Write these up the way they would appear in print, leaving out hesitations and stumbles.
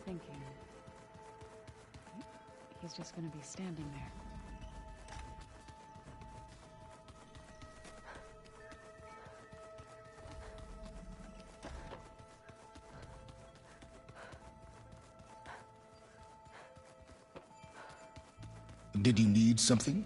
thinking. He's just gonna be standing there. Did you need something?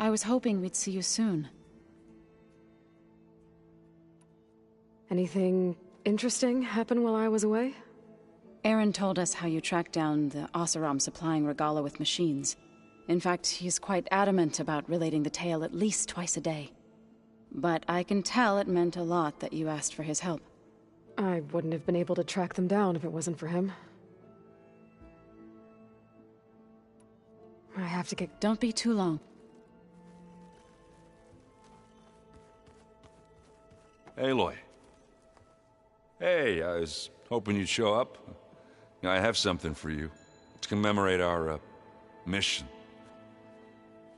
I was hoping we'd see you soon. Anything interesting happen while I was away? Aaron told us how you tracked down the Oseram supplying Regala with machines. In fact, he's quite adamant about relating the tale at least twice a day. But I can tell it meant a lot that you asked for his help. I wouldn't have been able to track them down if it wasn't for him. I have to get... Don't be too long. Aloy. Hey, I was hoping you'd show up. I have something for you to commemorate our, mission.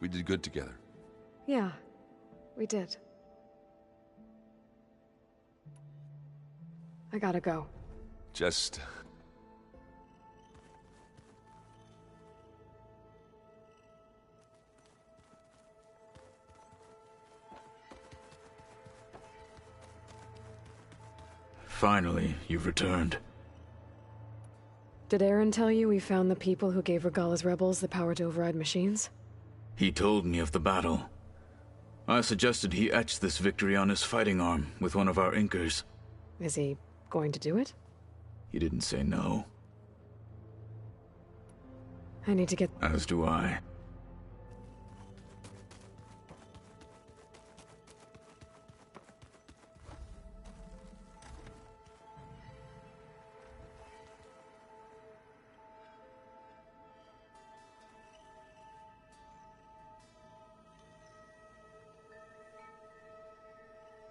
We did good together. Yeah, we did. I gotta go. Just... Finally, you've returned. Did Aaron tell you we found the people who gave Regala's rebels the power to override machines? He told me of the battle. I suggested he etch this victory on his fighting arm with one of our inkers. Is he going to do it? He didn't say no. I need to get... As do I.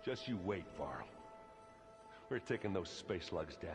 Just you wait, Varl. We're taking those space lugs down.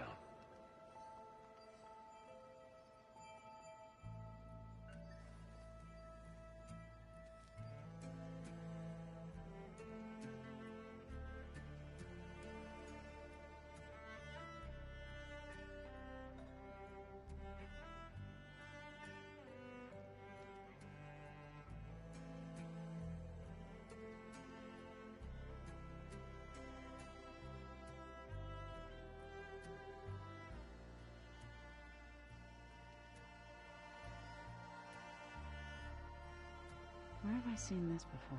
Where have I seen this before?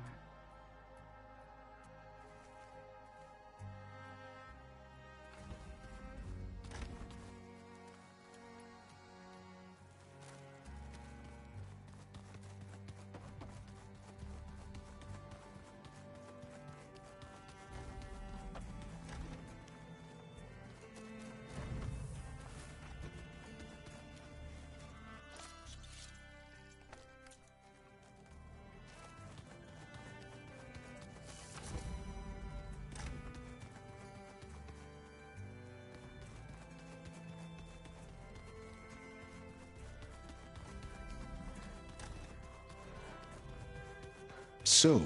So,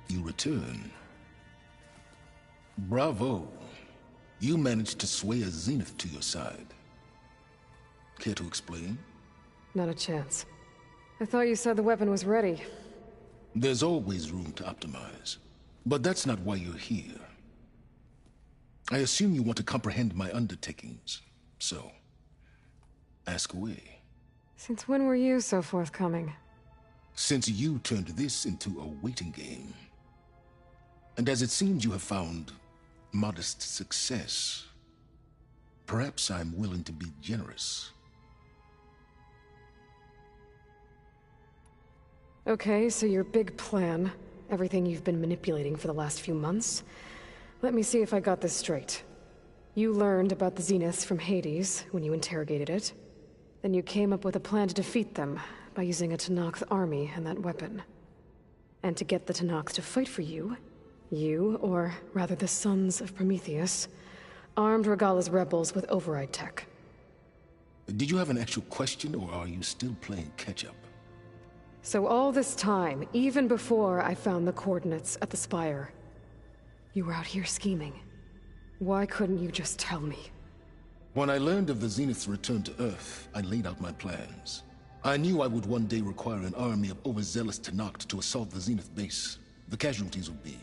you return. Bravo. You managed to sway a Zenith to your side. Care to explain? Not a chance. I thought you said the weapon was ready. There's always room to optimize. But that's not why you're here. I assume you want to comprehend my undertakings. So, ask away. Since when were you so forthcoming? Since you turned this into a waiting game. And as it seems you have found modest success, perhaps I'm willing to be generous. Okay, so your big plan, everything you've been manipulating for the last few months. Let me see if I got this straight. You learned about the Zeniths from Hades when you interrogated it. Then you came up with a plan to defeat them by using a Tenakth army and that weapon. And to get the Tenakth to fight for you, or rather the Sons of Prometheus, armed Regala's rebels with override tech. Did you have an actual question, or are you still playing catch-up? So all this time, even before I found the coordinates at the Spire, you were out here scheming. Why couldn't you just tell me? When I learned of the Zenith's return to Earth, I laid out my plans. I knew I would one day require an army of overzealous Tenakth to assault the Zenith base. The casualties would be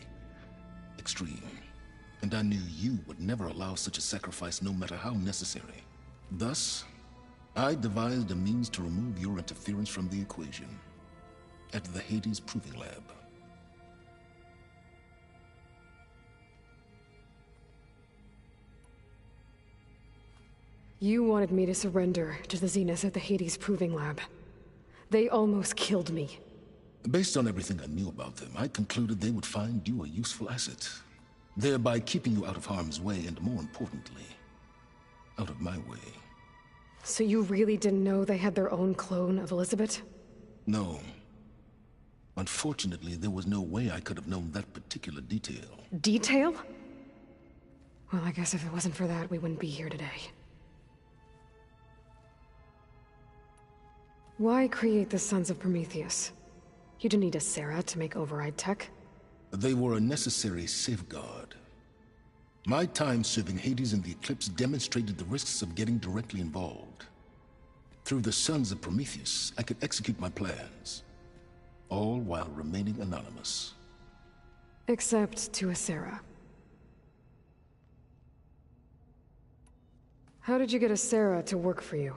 extreme. And I knew you would never allow such a sacrifice, no matter how necessary. Thus, I devised a means to remove your interference from the equation. at the Hades Proving Lab. You wanted me to surrender to the Zenith at the Hades Proving Lab. They almost killed me. Based on everything I knew about them, I concluded they would find you a useful asset, thereby keeping you out of harm's way and, more importantly, out of my way. So you really didn't know they had their own clone of Elizabeth? No. Unfortunately, there was no way I could have known that particular detail. Detail? Well, I guess if it wasn't for that, we wouldn't be here today. Why create the Sons of Prometheus? You didn't need a Sarah to make override tech. They were a necessary safeguard. My time serving Hades in the Eclipse demonstrated the risks of getting directly involved. Through the Sons of Prometheus, I could execute my plans, all while remaining anonymous. Except to a Sarah. How did you get a Sarah to work for you?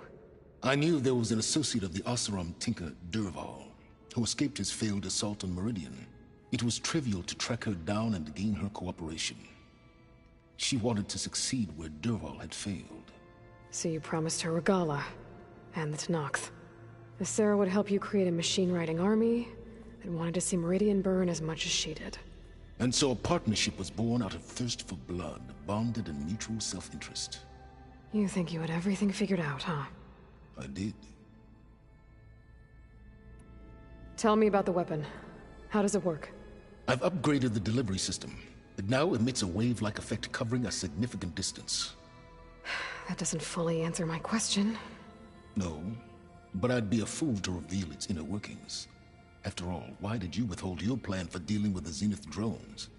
I knew there was an associate of the Oseram tinker, Derval, who escaped his failed assault on Meridian. It was trivial to track her down and gain her cooperation. She wanted to succeed where Derval had failed. So you promised her Regala, and the Tenakth. The Sarah would help you create a machine-riding army that wanted to see Meridian burn as much as she did. And so a partnership was born out of thirst for blood, bonded in mutual self-interest. You think you had everything figured out, huh? I did. Tell me about the weapon. How does it work? I've upgraded the delivery system. It now emits a wave-like effect covering a significant distance. That doesn't fully answer my question. No, but I'd be a fool to reveal its inner workings. After all, why did you withhold your plan for dealing with the Zenith drones?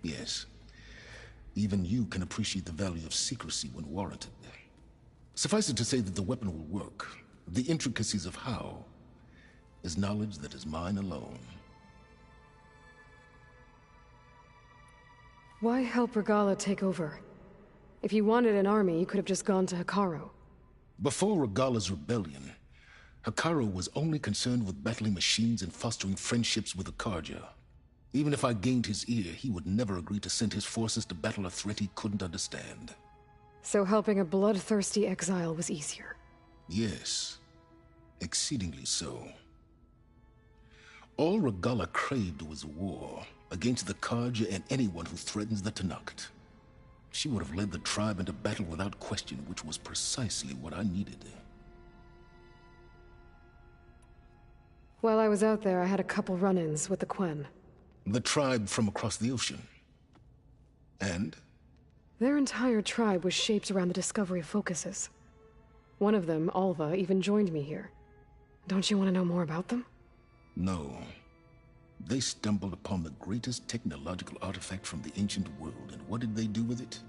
Yes, even you can appreciate the value of secrecy when warranted. Suffice it to say that the weapon will work. The intricacies of how is knowledge that is mine alone. Why help Regala take over? If you wanted an army, you could have just gone to Hekarro. Before Regala's rebellion, Hekarro was only concerned with battling machines and fostering friendships with the Karja. Even if I gained his ear, he would never agree to send his forces to battle a threat he couldn't understand. So helping a bloodthirsty exile was easier? Yes, exceedingly so. All Regala craved was war against the Karja and anyone who threatens the Tenakth. She would have led the tribe into battle without question, which was precisely what I needed. While I was out there, I had a couple run-ins with the Quen. The tribe from across the ocean. And? Their entire tribe was shaped around the discovery of focuses. One of them, Alva, even joined me here. Don't you want to know more about them? No. They stumbled upon the greatest technological artifact from the ancient world, and what did they do with it?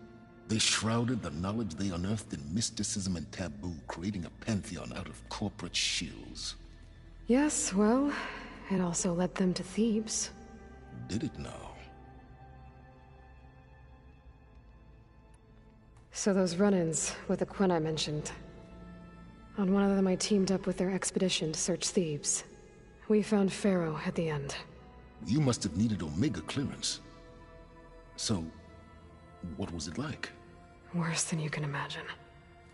They shrouded the knowledge they unearthed in mysticism and taboo, creating a pantheon out of corporate shills. Yes, well, it also led them to Thebes. Did it now? So those run-ins with the Quen I mentioned. On one of them I teamed up with their expedition to search Thebes. We found Pharaoh at the end. You must have needed Omega clearance. So, what was it like? Worse than you can imagine.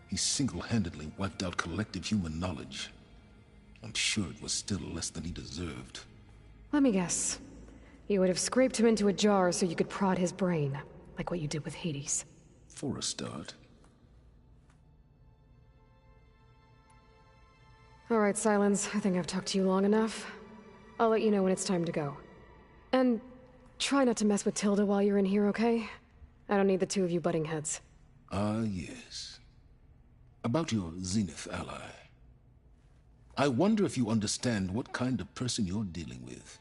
He single-handedly wiped out collective human knowledge. I'm sure it was still less than he deserved. Let me guess. You would have scraped him into a jar so you could prod his brain, like what you did with Hades. For a start. All right, Silence. I think I've talked to you long enough. I'll let you know when it's time to go. And try not to mess with Tilda while you're in here, okay? I don't need the two of you butting heads. Ah, yes. About your Zenith ally. I wonder if you understand what kind of person you're dealing with.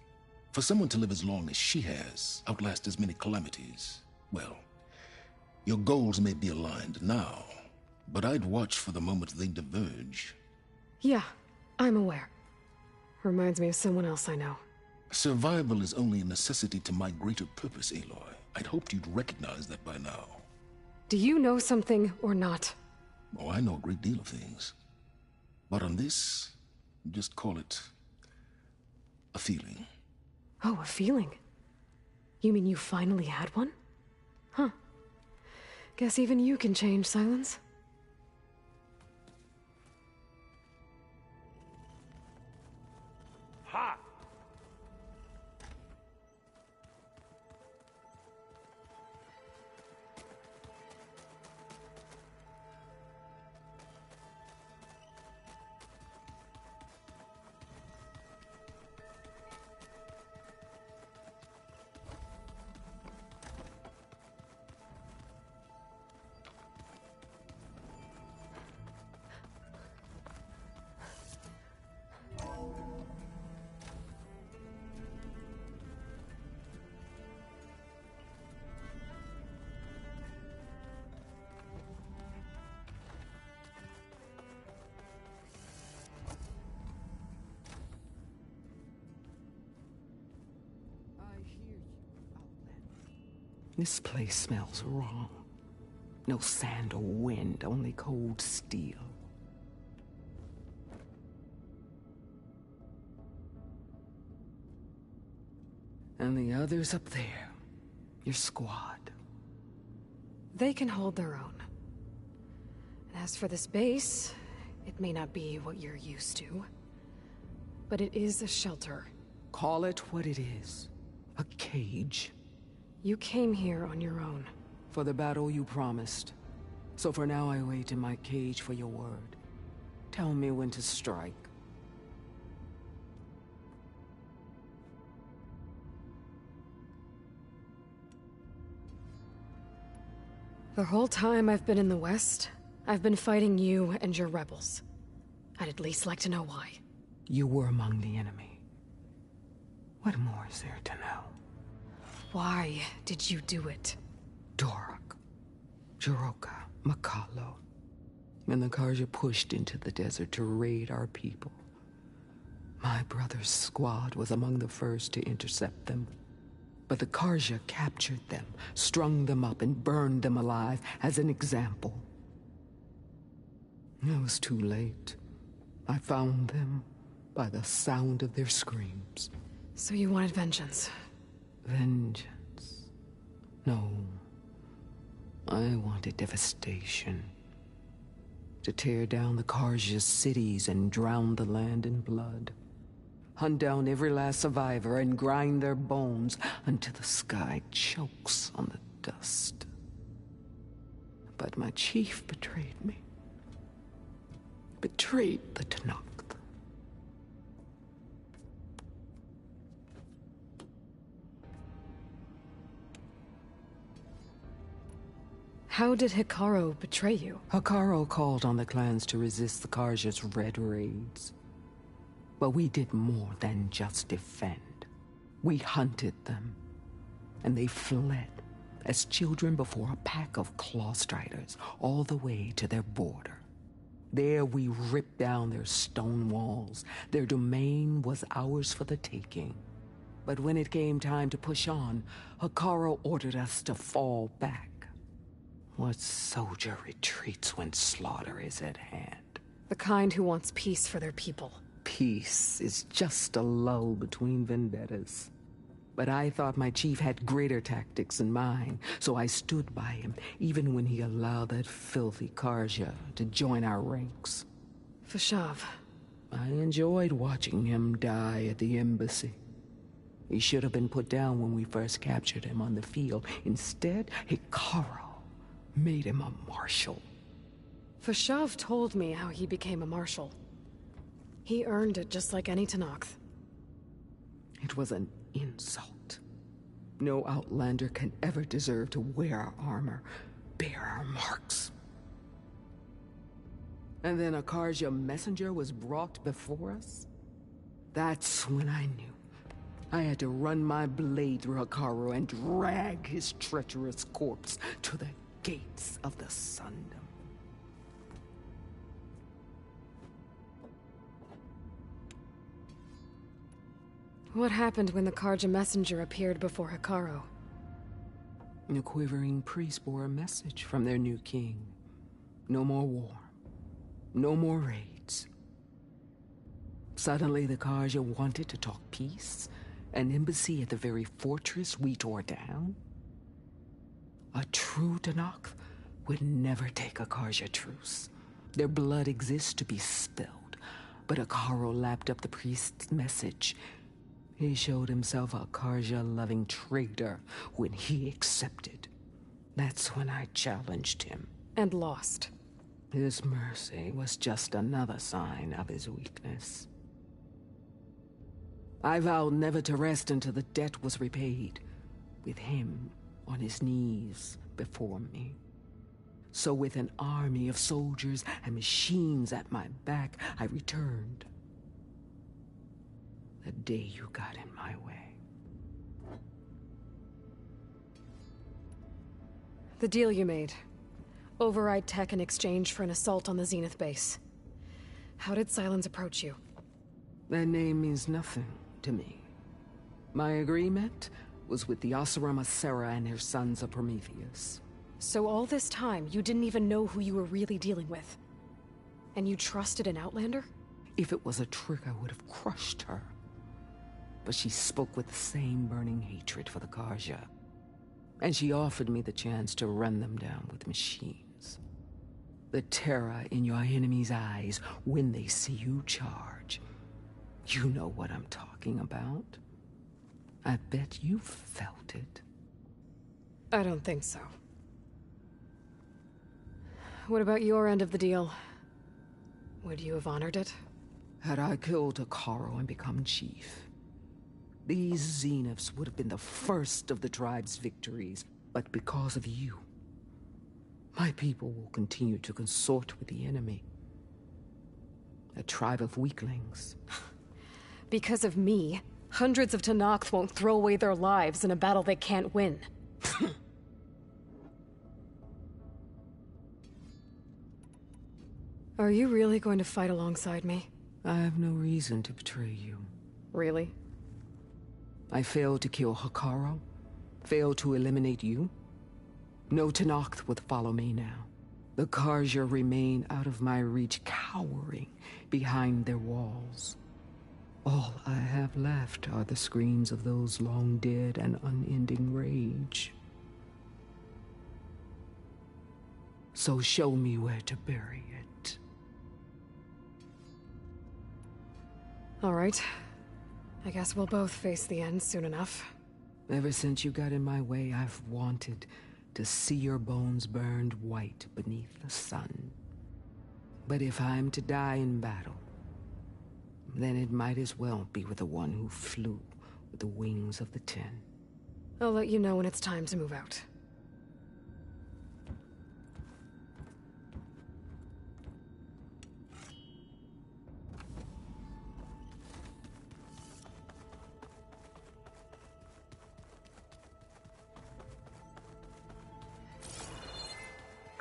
For someone to live as long as she has, outlast as many calamities, well, your goals may be aligned now, but I'd watch for the moment they diverge. Yeah, I'm aware. Reminds me of someone else I know. Survival is only a necessity to my greater purpose, Aloy. I'd hoped you'd recognize that by now. Do you know something or not? Oh, I know a great deal of things. But on this, just call it A feeling. Oh, a feeling. You mean you finally had one? Huh. Guess even you can change, Silence. Ha! This place smells wrong. No sand or wind, only cold steel. And the others up there, your squad. They can hold their own. And as for this base, it may not be what you're used to, but it is a shelter. Call it what it is. A cage. You came here on your own. For the battle you promised. So for now I wait in my cage for your word. Tell me when to strike. The whole time I've been in the West, I've been fighting you and your rebels. I'd at least like to know why. You were among the enemy. What more is there to know? Why did you do it? Dorak, Jiroka, Makalo, and the Karja pushed into the desert to raid our people. My brother's squad was among the first to intercept them. But the Karja captured them, strung them up, and burned them alive as an example. It was too late. I found them by the sound of their screams. So you wanted vengeance? Vengeance? No. I wanted devastation. To tear down the Karja's cities and drown the land in blood. Hunt down every last survivor and grind their bones until the sky chokes on the dust. But my chief betrayed me. Betrayed the Tenakth. How did Hikaru betray you? Hikaru called on the clans to resist the Karja's red raids. But we did more than just defend. We hunted them, and they fled as children before a pack of claw striders all the way to their border. There we ripped down their stone walls. Their domain was ours for the taking. But when it came time to push on, Hikaru ordered us to fall back. What soldier retreats when slaughter is at hand? The kind who wants peace for their people. Peace is just a lull between vendettas. But I thought my chief had greater tactics than mine, so I stood by him, even when he allowed that filthy Karja to join our ranks. Fashav. I enjoyed watching him die at the embassy. He should have been put down when we first captured him on the field. Instead, Hikaru made him a marshal. Fashav told me how he became a marshal. He earned it just like any Tenakth. It was an insult. No outlander can ever deserve to wear our armor, bear our marks. And then a Karja messenger was brought before us? That's when I knew. I had to run my blade through Hikaru and drag his treacherous corpse to the gates of the Sundom. What happened when the Karja messenger appeared before Hikaru? The quivering priest bore a message from their new king. No more war. No more raids. Suddenly the Karja wanted to talk peace, an embassy at the very fortress we tore down. A true Tenakth would never take a Karja truce. Their blood exists to be spilled, but Akaro lapped up the priest's message. He showed himself a Karja-loving traitor when he accepted. That's when I challenged him. And lost. His mercy was just another sign of his weakness. I vowed never to rest until the debt was repaid, with him on his knees before me. So with an army of soldiers and machines at my back, I returned. The day you got in my way. The deal you made. Override tech in exchange for an assault on the Zenith base. How did Sylens approach you? That name means nothing to me. My agreement was with the Oseram Sarah and her sons of Prometheus. So all this time, you didn't even know who you were really dealing with? And you trusted an Outlander? If it was a trick, I would have crushed her. But she spoke with the same burning hatred for the Karja. And she offered me the chance to run them down with machines. The terror in your enemy's eyes when they see you charge. You know what I'm talking about. I bet you felt it. I don't think so. What about your end of the deal? Would you have honored it? Had I killed Akaro and become chief, these Zeniths would have been the first of the tribe's victories. But because of you, my people will continue to consort with the enemy. A tribe of weaklings. Because of me, hundreds of Tenakth won't throw away their lives in a battle they can't win. Are you really going to fight alongside me? I have no reason to betray you. Really? I failed to kill Hakaro, failed to eliminate you. No Tenakth would follow me now. The Karja remain out of my reach, cowering behind their walls. All I have left are the screams of those long dead and unending rage. So show me where to bury it. All right. I guess we'll both face the end soon enough. Ever since you got in my way, I've wanted to see your bones burned white beneath the sun. But if I'm to die in battle, then it might as well be with the one who flew with the wings of the 10. I'll let you know when it's time to move out.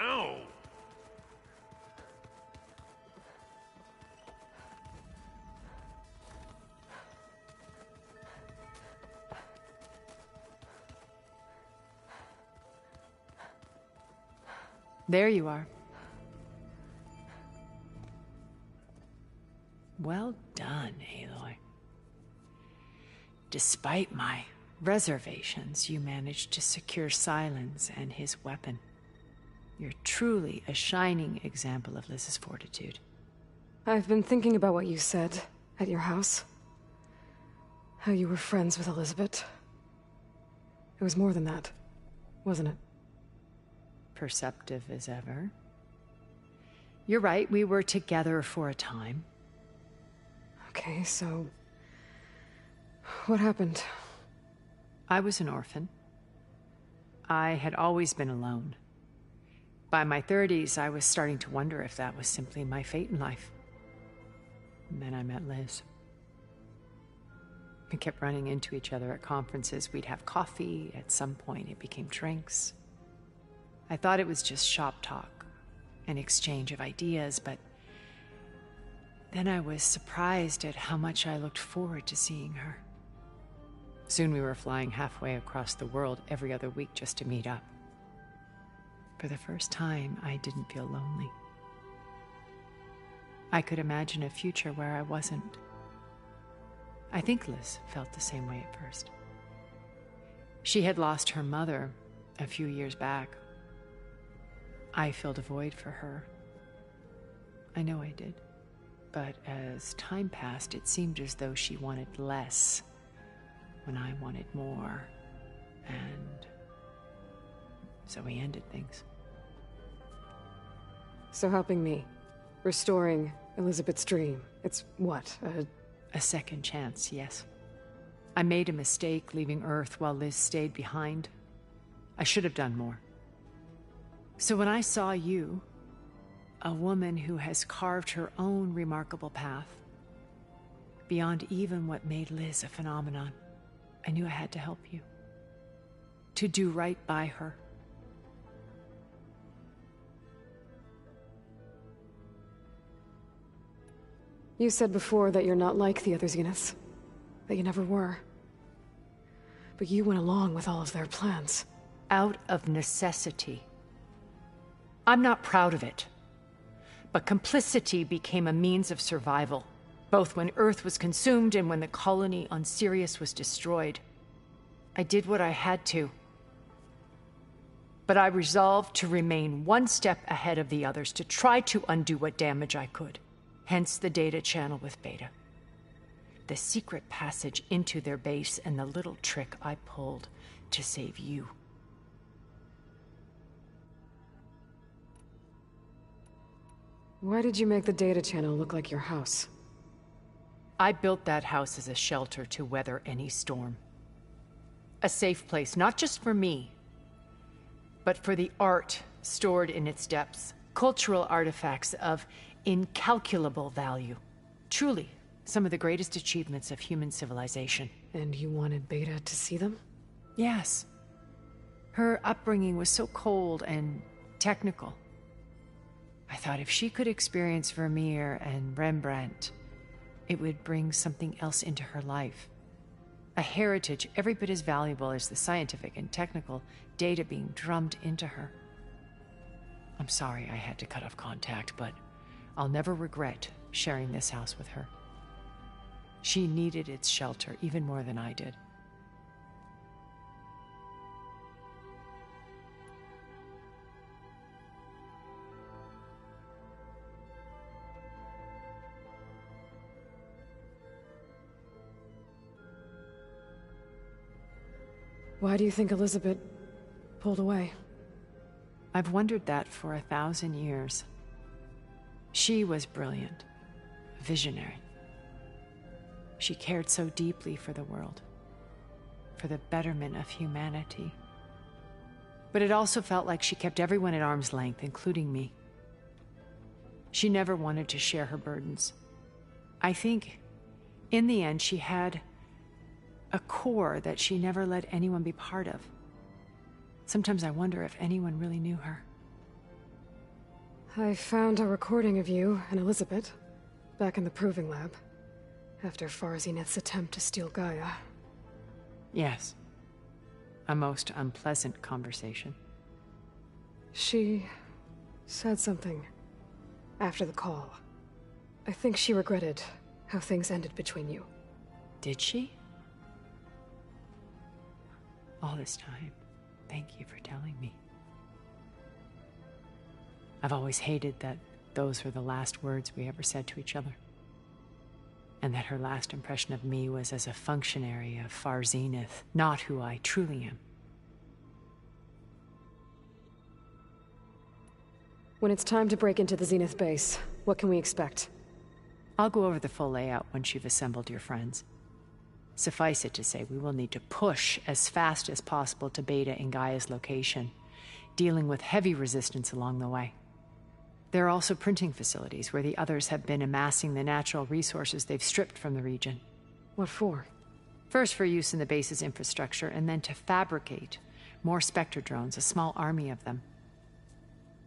Ow! There you are. Well done, Aloy. Despite my reservations, you managed to secure Sylens and his weapon. You're truly a shining example of Liz's fortitude. I've been thinking about what you said at your house. How you were friends with Elizabeth. It was more than that, wasn't it? Perceptive as ever. You're right, we were together for a time. Okay, so... what happened? I was an orphan. I had always been alone. By my 30s, I was starting to wonder if that was simply my fate in life. And then I met Liz. We kept running into each other at conferences. We'd have coffee. At some point, it became drinks. I thought it was just shop talk, an exchange of ideas, but then I was surprised at how much I looked forward to seeing her. Soon we were flying halfway across the world every other week just to meet up. For the first time, I didn't feel lonely. I could imagine a future where I wasn't I think Liz felt the same way at first. She had lost her mother a few years back. I filled a void for her. I know I did. But as time passed, it seemed as though she wanted less when I wanted more. And so we ended things. So helping me, restoring Elizabeth's dream, it's what, a second chance, yes. I made a mistake leaving Earth while Liz stayed behind. I should have done more. So when I saw you, a woman who has carved her own remarkable path, beyond even what made Liz a phenomenon, I knew I had to help you. To do right by her. You said before that you're not like the other Zeniths. That you never were. But you went along with all of their plans. Out of necessity. I'm not proud of it. But complicity became a means of survival, both when Earth was consumed and when the colony on Sirius was destroyed. I did what I had to. But I resolved to remain one step ahead of the others, to try to undo what damage I could. Hence the data channel with Beta. The secret passage into their base and the little trick I pulled to save you. Why did you make the data channel look like your house? I built that house as a shelter to weather any storm. A safe place, not just for me, but for the art stored in its depths. Cultural artifacts of incalculable value. Truly, some of the greatest achievements of human civilization. And you wanted Beta to see them? Yes. Her upbringing was so cold and technical. I thought if she could experience Vermeer and Rembrandt, it would bring something else into her life. A heritage every bit as valuable as the scientific and technical data being drummed into her. I'm sorry I had to cut off contact, but I'll never regret sharing this house with her. She needed its shelter even more than I did. Why do you think Elizabeth pulled away? I've wondered that for 1,000 years. She was brilliant, visionary. She cared so deeply for the world, for the betterment of humanity. But it also felt like she kept everyone at arm's length, including me. She never wanted to share her burdens. I think, in the end, she had a core that she never let anyone be part of. Sometimes I wonder if anyone really knew her. I found a recording of you and Elizabeth back in the proving lab after Far Zenith's attempt to steal Gaia. Yes. A most unpleasant conversation. She said something after the call. I think she regretted how things ended between you. Did she? All this time, thank you for telling me. I've always hated that those were the last words we ever said to each other. And that her last impression of me was as a functionary of Far Zenith, not who I truly am. When it's time to break into the Zenith base, what can we expect? I'll go over the full layout once you've assembled your friends. Suffice it to say, we will need to push as fast as possible to Beta and Gaia's location, dealing with heavy resistance along the way. There are also printing facilities where the others have been amassing the natural resources they've stripped from the region. What for? First for use in the base's infrastructure, and then to fabricate more Spectre drones, a small army of them.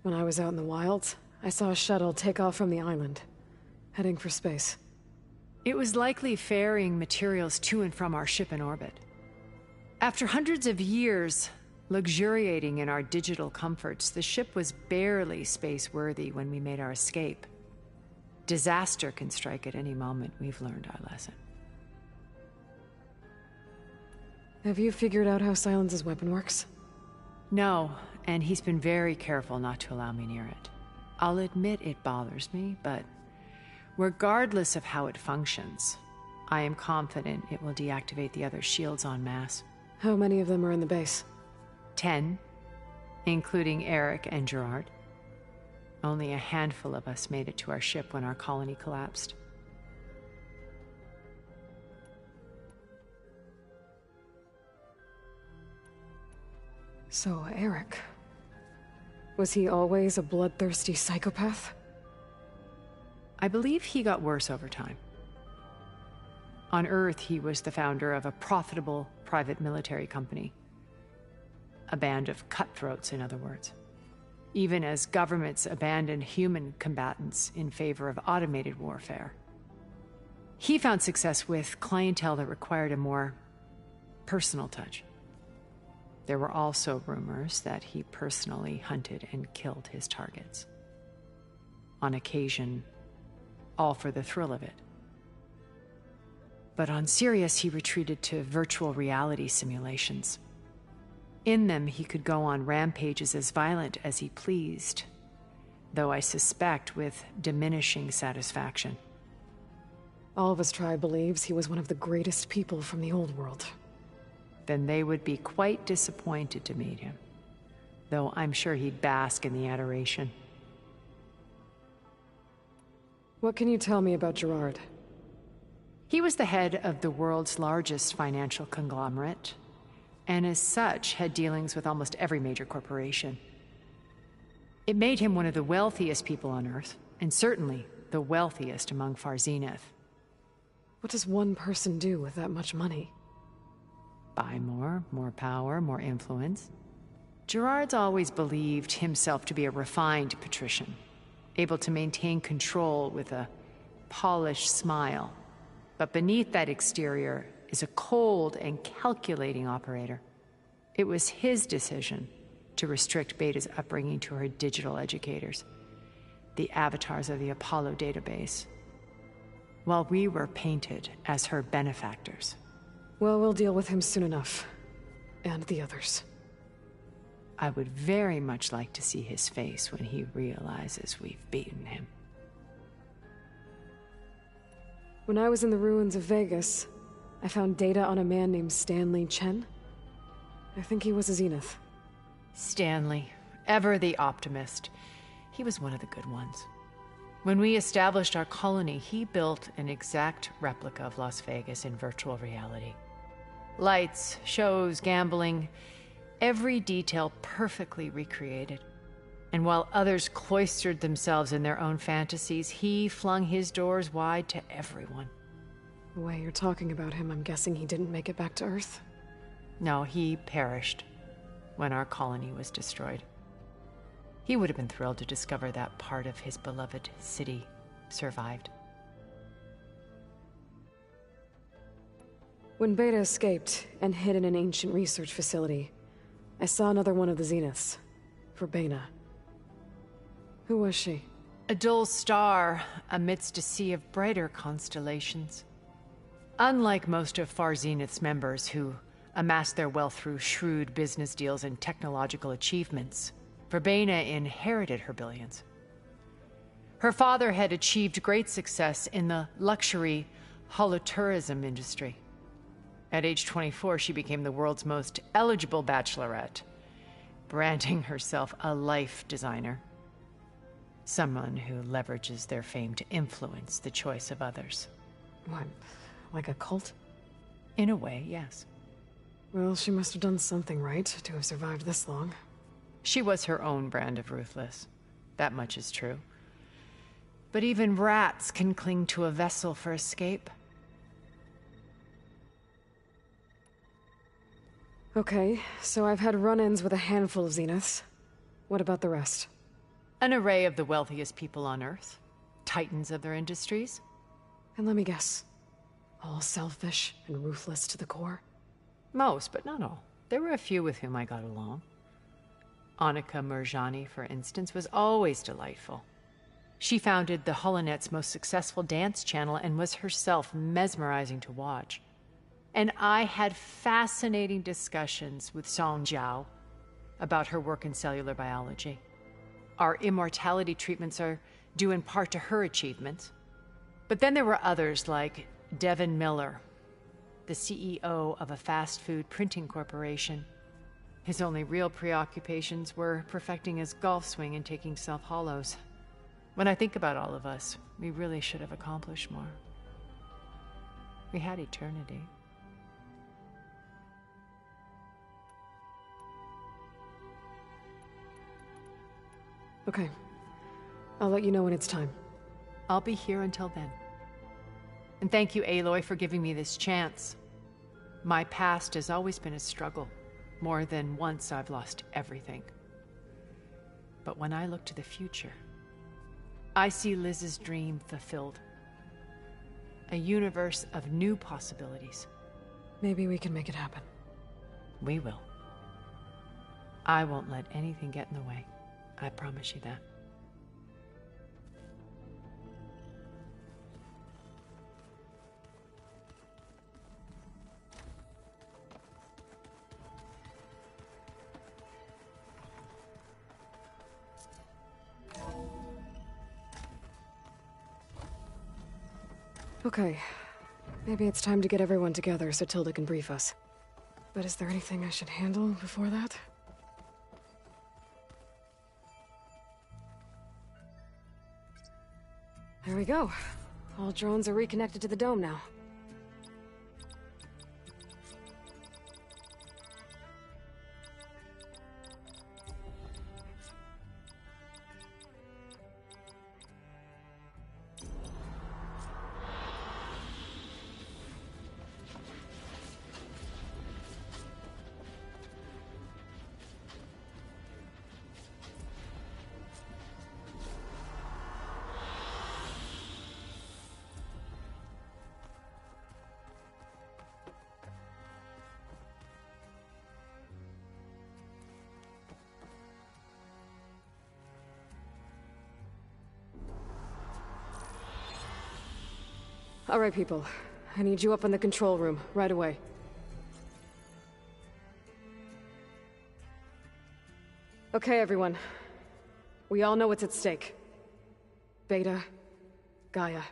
When I was out in the wilds, I saw a shuttle take off from the island, heading for space. It was likely ferrying materials to and from our ship in orbit. After hundreds of years luxuriating in our digital comforts, the ship was barely space-worthy when we made our escape. Disaster can strike at any moment. We've learned our lesson. Have you figured out how Silence's weapon works? No, and he's been very careful not to allow me near it. I'll admit it bothers me, but regardless of how it functions, I am confident it will deactivate the other shields en masse. How many of them are in the base? 10, including Eric and Gerard. Only a handful of us made it to our ship when our colony collapsed. So, Eric... was he always a bloodthirsty psychopath? I believe he got worse over time. On Earth, he was the founder of a profitable private military company. A band of cutthroats, in other words. Even as governments abandoned human combatants in favor of automated warfare. He found success with clientele that required a more personal touch. There were also rumors that he personally hunted and killed his targets. On occasion, all for the thrill of it. But on Sirius, he retreated to virtual reality simulations. In them, he could go on rampages as violent as he pleased, though I suspect with diminishing satisfaction. All of his tribe believes he was one of the greatest people from the old world. Then they would be quite disappointed to meet him, though I'm sure he'd bask in the adoration. What can you tell me about Gerard? He was the head of the world's largest financial conglomerate, and as such had dealings with almost every major corporation. It made him one of the wealthiest people on Earth, and certainly the wealthiest among Far Zenith. What does one person do with that much money? Buy more power, more influence. Gerard's always believed himself to be a refined patrician, able to maintain control with a polished smile. But beneath that exterior is a cold and calculating operator. It was his decision to restrict Beta's upbringing to her digital educators, the avatars of the Apollo database, while we were painted as her benefactors. Well, we'll deal with him soon enough. And the others. I would very much like to see his face when he realizes we've beaten him. When I was in the ruins of Vegas, I found data on a man named Stanley Chen. I think he was a Zenith. Stanley, ever the optimist. He was one of the good ones. When we established our colony, he built an exact replica of Las Vegas in virtual reality. Lights, shows, gambling, every detail perfectly recreated. And while others cloistered themselves in their own fantasies, he flung his doors wide to everyone. The way you're talking about him, I'm guessing he didn't make it back to Earth? No, he perished when our colony was destroyed. He would have been thrilled to discover that part of his beloved city survived. When Beta escaped and hid in an ancient research facility, I saw another one of the Zeniths, Verbotene. Who was she? A dull star amidst a sea of brighter constellations. Unlike most of Far Zenith's members who amassed their wealth through shrewd business deals and technological achievements, Verbotene inherited her billions. Her father had achieved great success in the luxury holotourism industry. At age 24, she became the world's most eligible bachelorette, branding herself a life designer. Someone who leverages their fame to influence the choice of others. What, like a cult? In a way, yes. Well, she must have done something right to have survived this long. She was her own brand of ruthless. That much is true. But even rats can cling to a vessel for escape. Okay, so I've had run-ins with a handful of Zeniths. What about the rest? An array of the wealthiest people on Earth. Titans of their industries. And let me guess. All selfish and ruthless to the core? Most, but not all. There were a few with whom I got along. Annika Murjani, for instance, was always delightful. She founded the HoloNet's most successful dance channel and was herself mesmerizing to watch. And I had fascinating discussions with Song Jiao about her work in cellular biology. Our immortality treatments are due in part to her achievements. But then there were others like Devin Miller, the CEO of a fast food printing corporation. His only real preoccupations were perfecting his golf swing and taking self-hollows. When I think about all of us, we really should have accomplished more. We had eternity. Okay. I'll let you know when it's time. I'll be here until then. And thank you, Aloy, for giving me this chance. My past has always been a struggle. More than once I've lost everything. But when I look to the future, I see Liz's dream fulfilled. A universe of new possibilities. Maybe we can make it happen. We will. I won't let anything get in the way. I promise you that. Okay. Maybe it's time to get everyone together so Tilda can brief us. But is there anything I should handle before that? There we go. All drones are reconnected to the dome now. All right, people. I need you up in the control room, right away. Okay, everyone. We all know what's at stake. Beta, Gaia.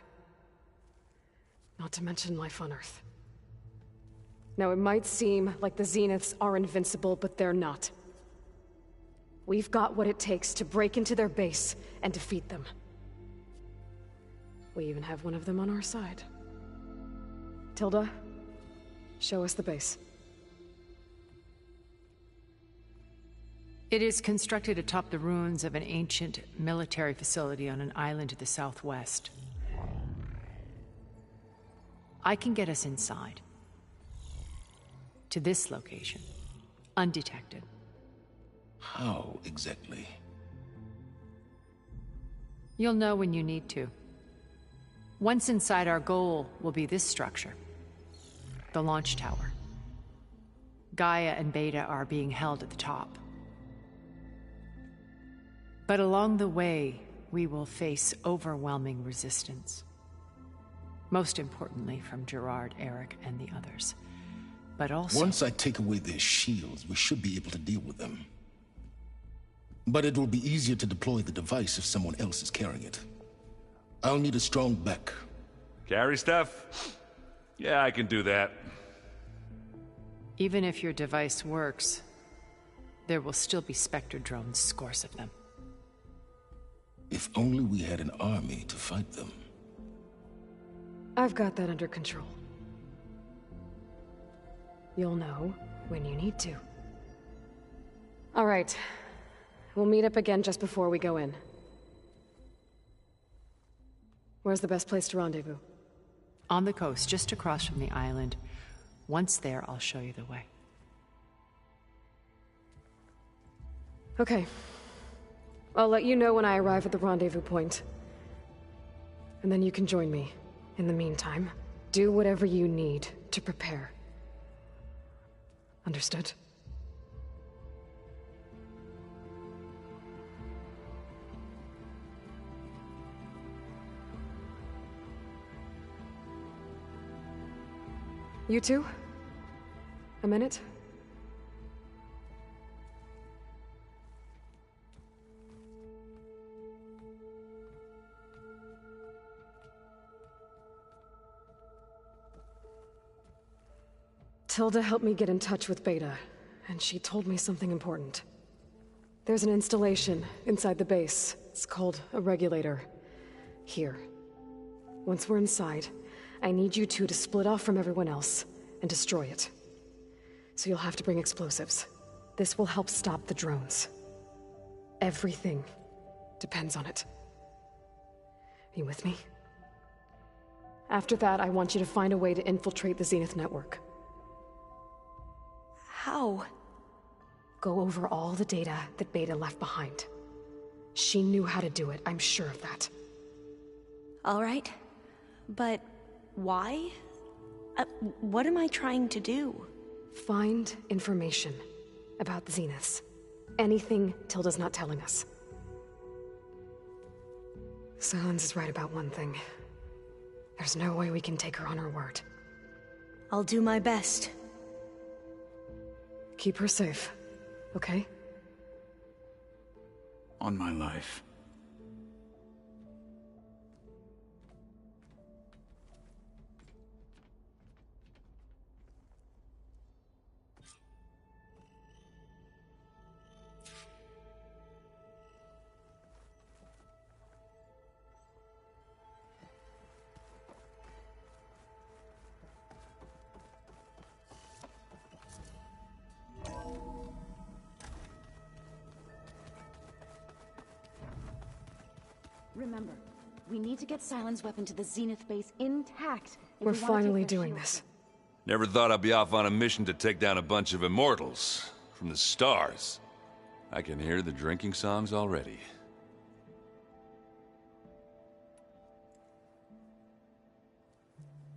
Not to mention life on Earth. Now, it might seem like the Zeniths are invincible, but they're not. We've got what it takes to break into their base and defeat them. We even have one of them on our side. Tilda, show us the base. It is constructed atop the ruins of an ancient military facility on an island to the southwest. I can get us inside. To this location. Undetected. How exactly? You'll know when you need to. Once inside, our goal will be this structure. The launch tower. Gaia and Beta are being held at the top. But along the way, we will face overwhelming resistance. Most importantly from Gerard, Eric, and the others. But also... Once I take away their shields, we should be able to deal with them. But it will be easier to deploy the device if someone else is carrying it. I'll need a strong back. Carry stuff? Yeah, I can do that. Even if your device works, there will still be Spectre drones, scores of them. If only we had an army to fight them. I've got that under control. You'll know when you need to. All right. We'll meet up again just before we go in. Where's the best place to rendezvous? On the coast, just across from the island. Once there, I'll show you the way. Okay. I'll let you know when I arrive at the rendezvous point. And then you can join me. In the meantime, do whatever you need to prepare. Understood? You two, A minute? Tilda helped me get in touch with Beta, and she told me something important. There's an installation inside the base. It's called a regulator. Here. Once we're inside, I need you two to split off from everyone else and destroy it. So you'll have to bring explosives. This will help stop the drones. Everything depends on it. Are you with me? After that, I want you to find a way to infiltrate the Zenith network. How? Go over all the data that Beta left behind. She knew how to do it, I'm sure of that. All right. But why? What am I trying to do? Find information about the Zeniths. Anything Tilda's not telling us. Silence is right about one thing. There's no way we can take her on her word. I'll do my best. Keep her safe, okay? On my life. Remember, we need to get Sylens' weapon to the Zenith base intact. if We're we wanna take finally their doing shields. this. Never thought I'd be off on a mission to take down a bunch of immortals from the stars. I can hear the drinking songs already.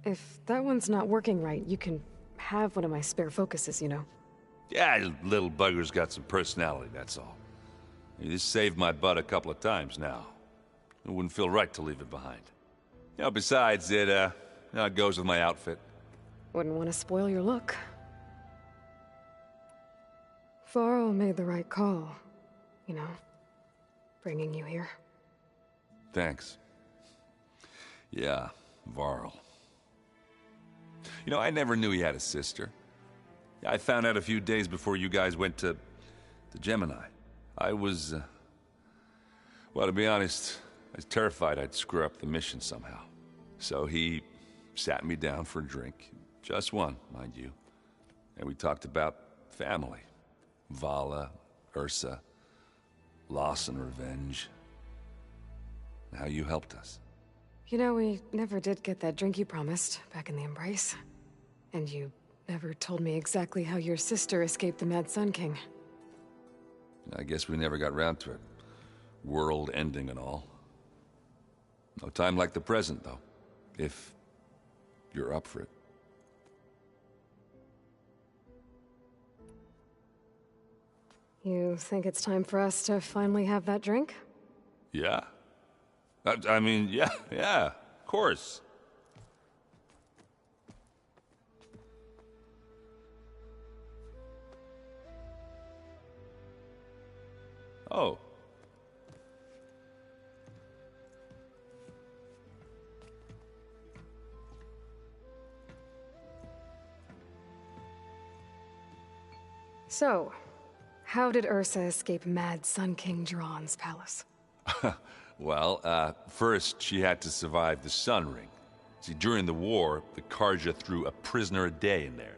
If that one's not working right, you can have one of my spare focuses, you know? Yeah, little bugger's got some personality, that's all. This saved my butt a couple of times now. It wouldn't feel right to leave it behind. You know, besides, it goes with my outfit. Wouldn't want to spoil your look. Varl made the right call, you know, bringing you here. Thanks. Yeah, Varl. You know, I never knew he had a sister. I found out a few days before you guys went to Gemini. I was, well, to be honest, I was terrified I'd screw up the mission somehow. So he sat me down for a drink. Just one, mind you. And we talked about family. Vala, Ursa, loss and revenge. And how you helped us. You know, we never did get that drink you promised back in the Embrace. And you never told me exactly how your sister escaped the Mad Sun King. I guess we never got round to it. World ending and all. No time like the present, though. If you're up for it. You think it's time for us to finally have that drink? Yeah. I mean, yeah, of course. Oh. So, how did Ursa escape Mad Sun King Jiran's palace? Well, first she had to survive the Sun Ring. See, during the war, the Karja threw a prisoner a day in there.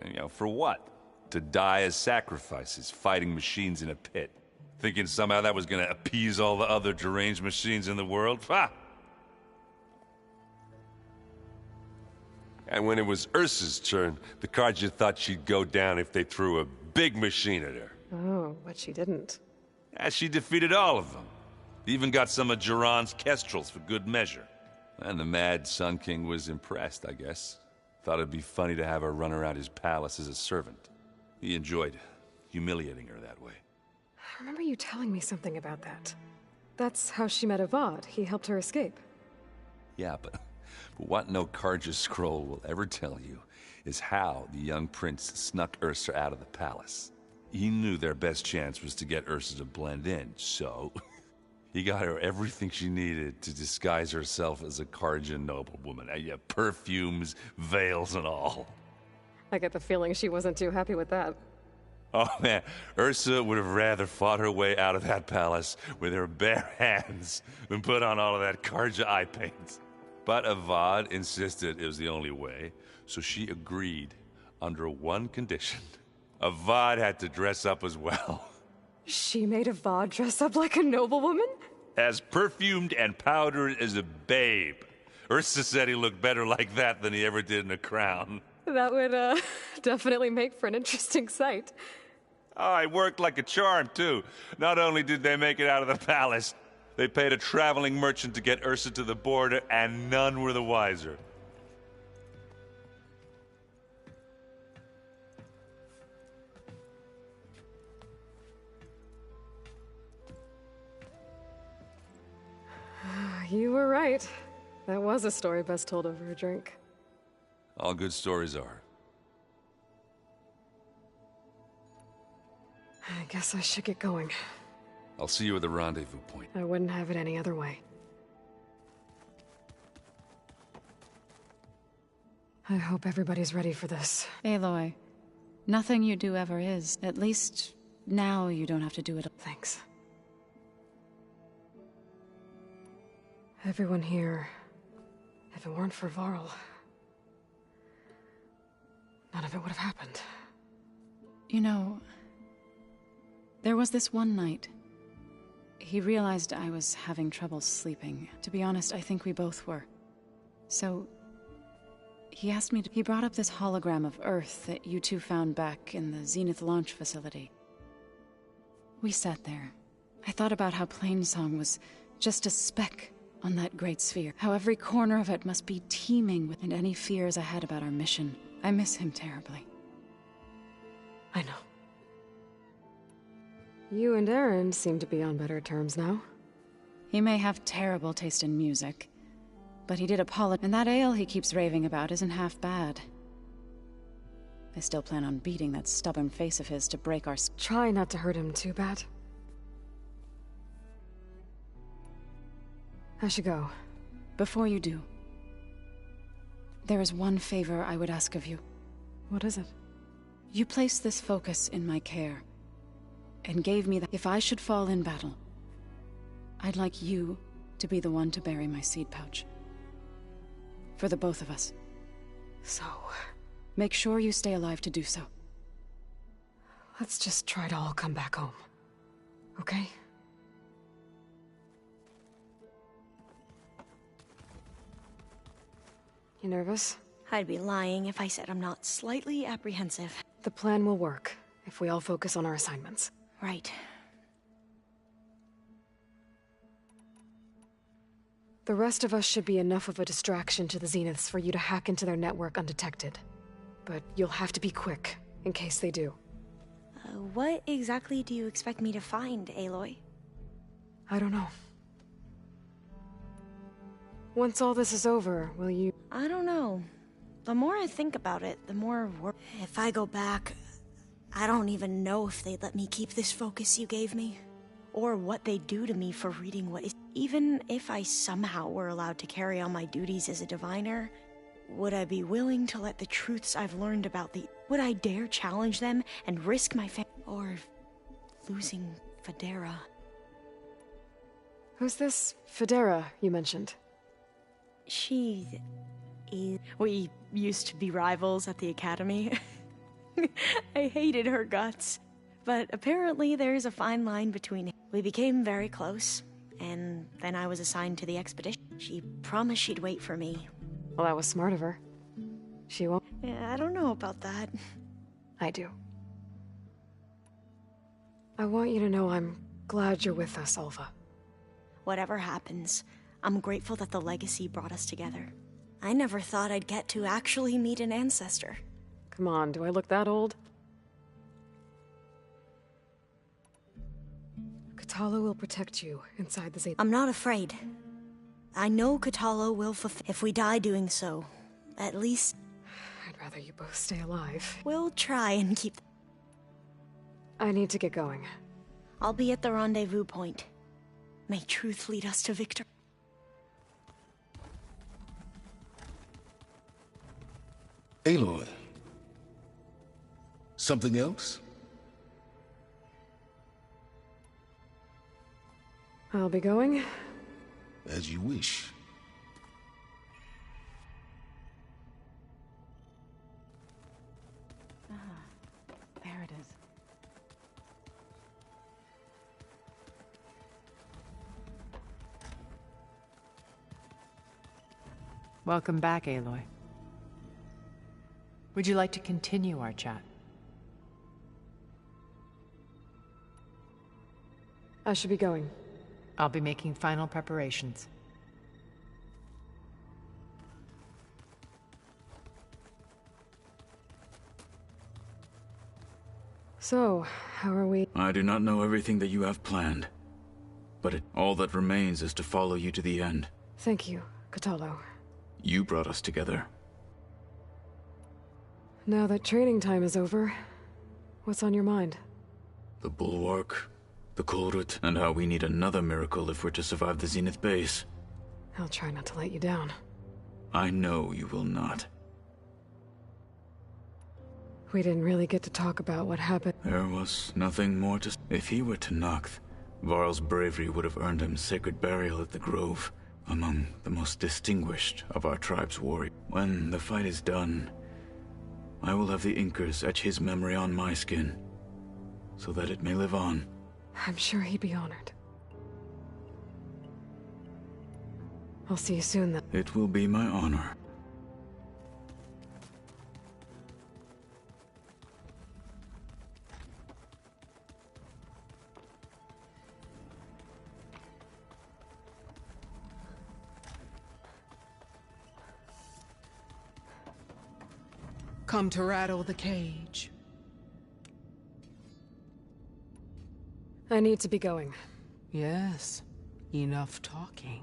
And, you know, for what? To die as sacrifices, fighting machines in a pit. Thinking somehow that was gonna appease all the other deranged machines in the world? Ha! And when it was Ursa's turn, the Karja thought she'd go down if they threw a big machine at her. Oh, but she didn't. Yeah, she defeated all of them. Even got some of Jiran's kestrels for good measure. And the Mad Sun King was impressed, I guess. Thought it'd be funny to have her run around his palace as a servant. He enjoyed humiliating her that way. I remember you telling me something about that. That's how she met Avad. He helped her escape. Yeah, but But what no Karja's scroll will ever tell you is how the young prince snuck Ursa out of the palace. He knew their best chance was to get Ursa to blend in, so he got her everything she needed to disguise herself as a Karja noblewoman. Yeah, perfumes, veils, and all. I get the feeling she wasn't too happy with that. Oh man, Ursa would have rather fought her way out of that palace with her bare hands than put on all of that Karja eye paint. But Avad insisted it was the only way, so she agreed under one condition. Avad had to dress up as well. She made Avad dress up like a noblewoman? As perfumed and powdered as a babe. Ursa said he looked better like that than he ever did in a crown. That would, definitely make for an interesting sight. Oh, it worked like a charm, too. Not only did they make it out of the palace, they paid a traveling merchant to get Ursa to the border, and none were the wiser. You were right. That was a story best told over a drink. All good stories are. I guess I should get going. I'll see you at the rendezvous point. I wouldn't have it any other way. I hope everybody's ready for this. Aloy, nothing you do ever is. At least, now you don't have to do it. Thanks. Everyone here, if it weren't for Varl, none of it would have happened. You know, there was this one night. He realized I was having trouble sleeping. To be honest, I think we both were. So, he asked me to... He brought up this hologram of Earth that you two found back in the Zenith launch facility. We sat there. I thought about how Plainsong was just a speck on that great sphere. How every corner of it must be teeming with... And any fears I had about our mission. I miss him terribly. I know. You and Aaron seem to be on better terms now. He may have terrible taste in music, but he did apologize, and that ale he keeps raving about isn't half bad. I still plan on beating that stubborn face of his to break our... Try not to hurt him too bad. I should go. Before you do, there is one favor I would ask of you. What is it? You placed this focus in my care, and gave me that if I should fall in battle, I'd like you to be the one to bury my seed pouch. For the both of us. So... Make sure you stay alive to do so. Let's just try to all come back home. Okay? You nervous? I'd be lying if I said I'm not slightly apprehensive. The plan will work, if we all focus on our assignments. Right. The rest of us should be enough of a distraction to the Zeniths for you to hack into their network undetected. But you'll have to be quick, in case they do. What exactly do you expect me to find, Aloy? I don't know. Once all this is over, will you... I don't know. The more I think about it, the more work... If I go back, I don't even know if they'd let me keep this focus you gave me. Or what they'd do to me for reading what is... Even if I somehow were allowed to carry on my duties as a diviner, would I be willing to let the truths I've learned about the... Would I dare challenge them and risk my or losing Federa? Who's this Federa you mentioned? She is... We used to be rivals at the academy. I hated her guts. But apparently there's a fine line between... We became very close, and then I was assigned to the expedition. She promised she'd wait for me. Well, that was smart of her. She won't... Yeah, I don't know about that. I do. I want you to know I'm glad you're with us, Alva. Whatever happens, I'm grateful that the legacy brought us together. I never thought I'd get to actually meet an ancestor. Come on, do I look that old? Katala will protect you inside the Zeta. I'm not afraid. I know Katalo will fulfill if we die doing so. At least I'd rather you both stay alive. we'll try and keep... I need to get going. I'll be at the rendezvous point. May truth lead us to victory. Aloy. Something else? I'll be going. As you wish. There it is. Welcome back, Aloy. Would you like to continue our chat? I should be going. I'll be making final preparations. So, how are we? I do not know everything that you have planned, but all that remains is to follow you to the end. Thank you, Katalo. You brought us together. Now that training time is over, what's on your mind? The Bulwark, the Kulrut, and how we need another miracle if we're to survive the Zenith base. I'll try not to let you down. I know you will not. We didn't really get to talk about what happened. There was nothing more to... If he were to Noct, Varl's bravery would have earned him sacred burial at the Grove, among the most distinguished of our tribe's warriors. When the fight is done, I will have the Inkers etch his memory on my skin, so that it may live on. I'm sure he'd be honored. I'll see you soon then. It will be my honor. Come to rattle the cage. I need to be going. Yes, enough talking.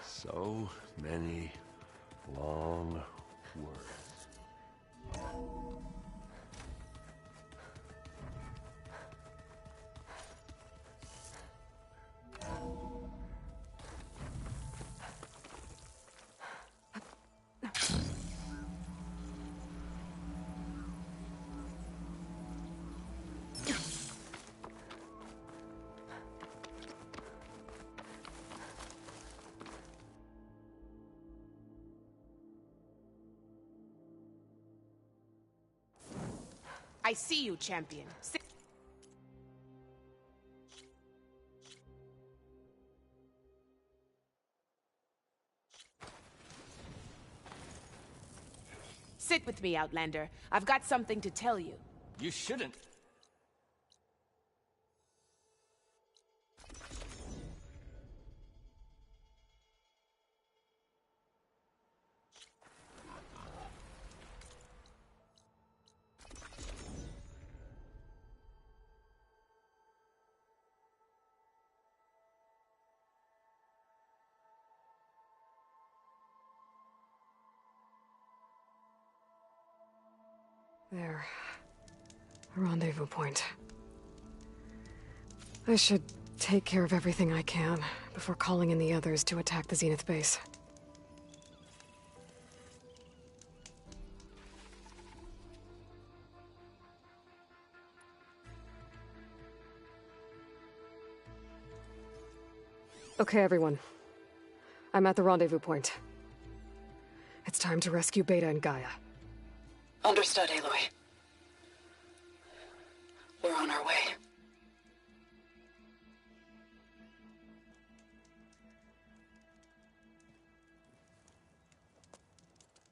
So many long words. I see you, champion. Sit with me, Outlander. I've got something to tell you. You shouldn't. There. A rendezvous point. I should take care of everything I can before calling in the others to attack the Zenith base. Okay, everyone. I'm at the rendezvous point. It's time to rescue Beta and Gaia. Understood, Aloy. We're on our way.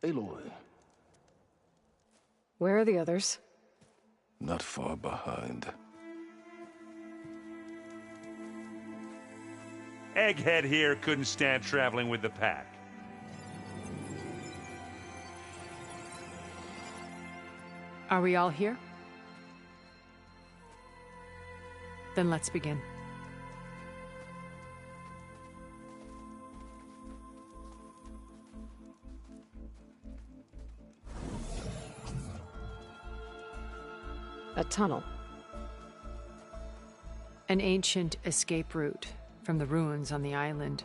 Aloy, Where are the others? not far behind. Egghead here couldn't stand traveling with the pack. Are we all here? Then let's begin. A tunnel. An ancient escape route from the ruins on the island.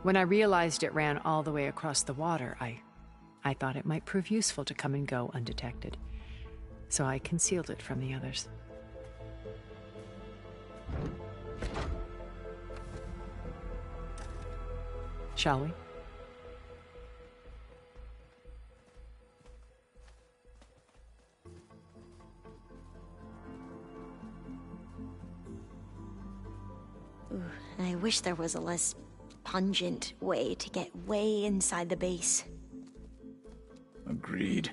When I realized it ran all the way across the water, I thought it might prove useful to come and go undetected. So I concealed it from the others. Shall we? Ooh, I wish there was a less pungent way to get way inside the base. Agreed.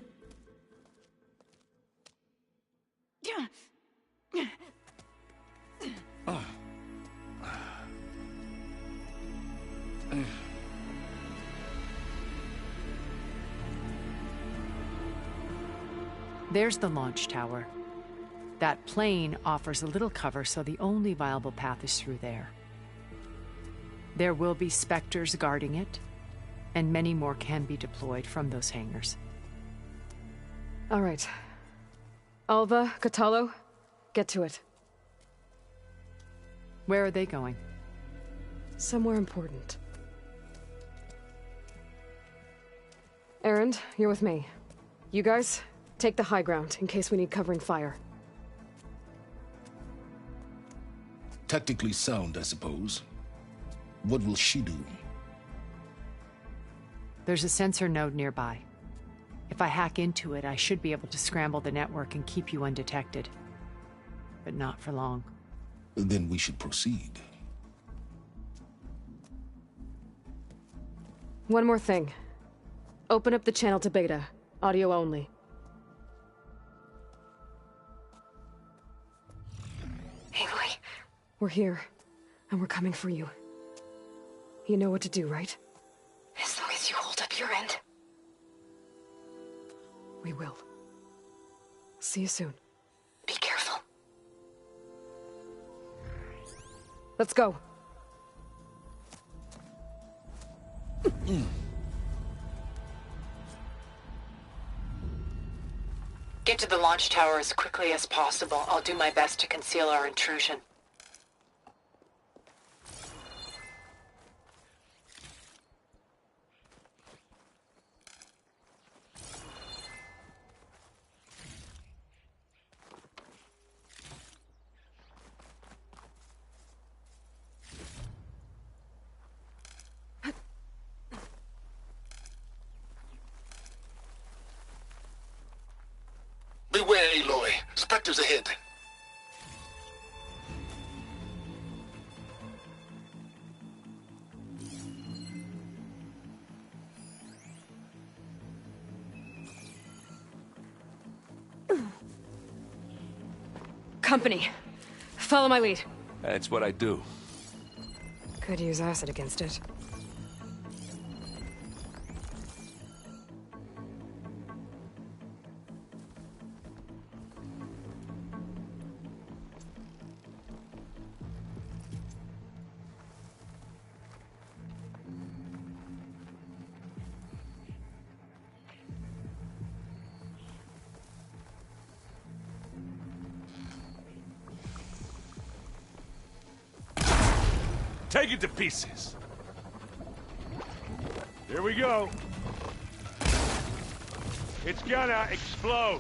There's the launch tower. That plane offers a little cover, so the only viable path is through there. There will be Spectres guarding it, and many more can be deployed from those hangars. All right. Alva, Catalo, get to it. Where are they going? Somewhere important. Erend, you're with me. You guys, take the high ground in case we need covering fire. Tactically sound, I suppose. What will she do? There's a sensor node nearby. If I hack into it, I should be able to scramble the network and keep you undetected. But not for long. Then we should proceed. One more thing. Open up the channel to Beta. Audio only. Aloy. We're here, and we're coming for you. You know what to do, right? As long as you hold up your end. We will. See you soon. Be careful. Let's go. Get to the launch tower as quickly as possible. I'll do my best to conceal our intrusion. Beware, Aloy. Spectres ahead. Company. Follow my lead. That's what I do. Could use acid against it. Take it to pieces. Here we go. It's gonna explode.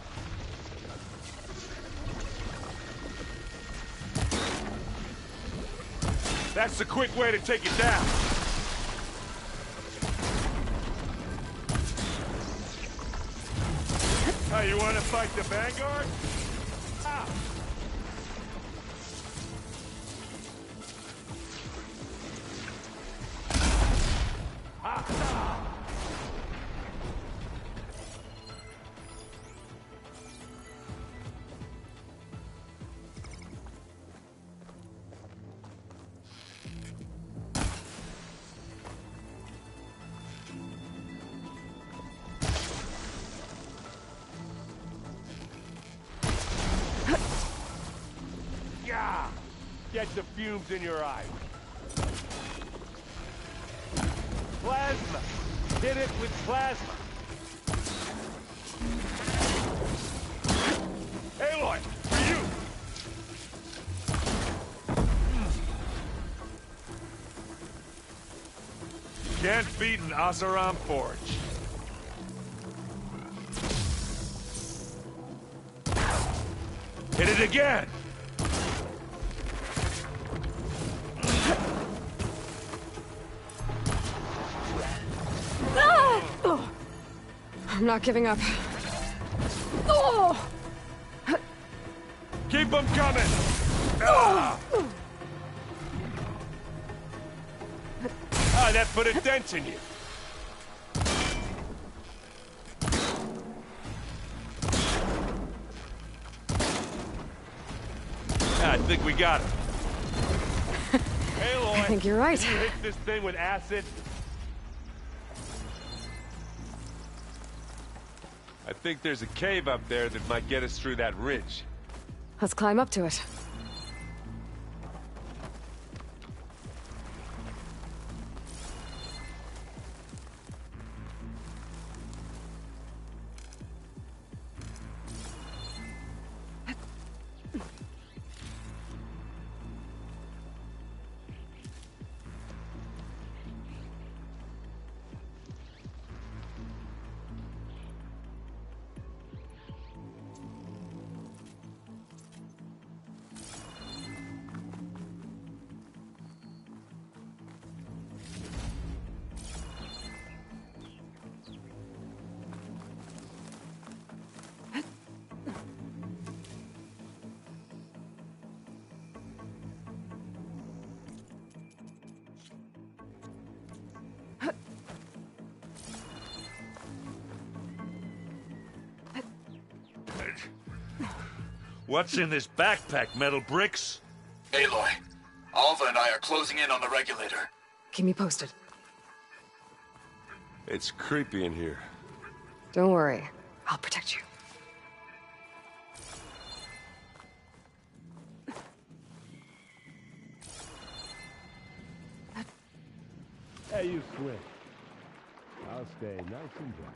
That's the quick way to take it down. Oh, you wanna fight the Vanguard? Ah. the fumes in your eyes. Plasma! Hit it with plasma! Aloy, for you! You can't beat an Oseram forge. Hit it again! I'm not giving up. Keep them coming! Ah, that put a dent in you. I think we got it. Aloy, I think you're right. you hit this thing with acid. I think there's a cave up there that might get us through that ridge. Let's climb up to it. What's in this backpack, metal bricks? Aloy, Alva and I are closing in on the regulator. Keep me posted. It's creepy in here. Don't worry. I'll protect you. Hey, you swim. I'll stay nice and dry.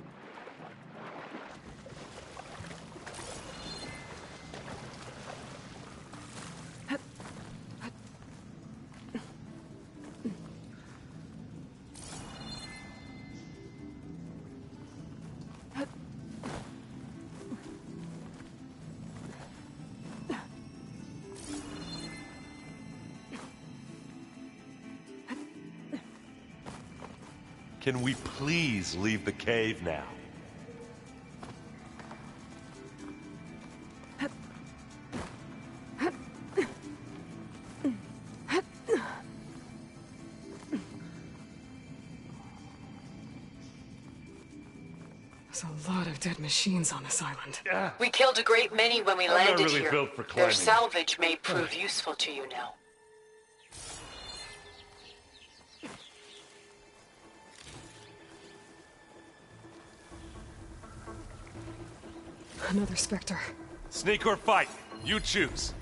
Can we please leave the cave now? There's a lot of dead machines on this island. We killed a great many when we I'm not landed really here. built for Their climbing. salvage may prove useful to you now. Another Spectre. Sneak or fight, you choose.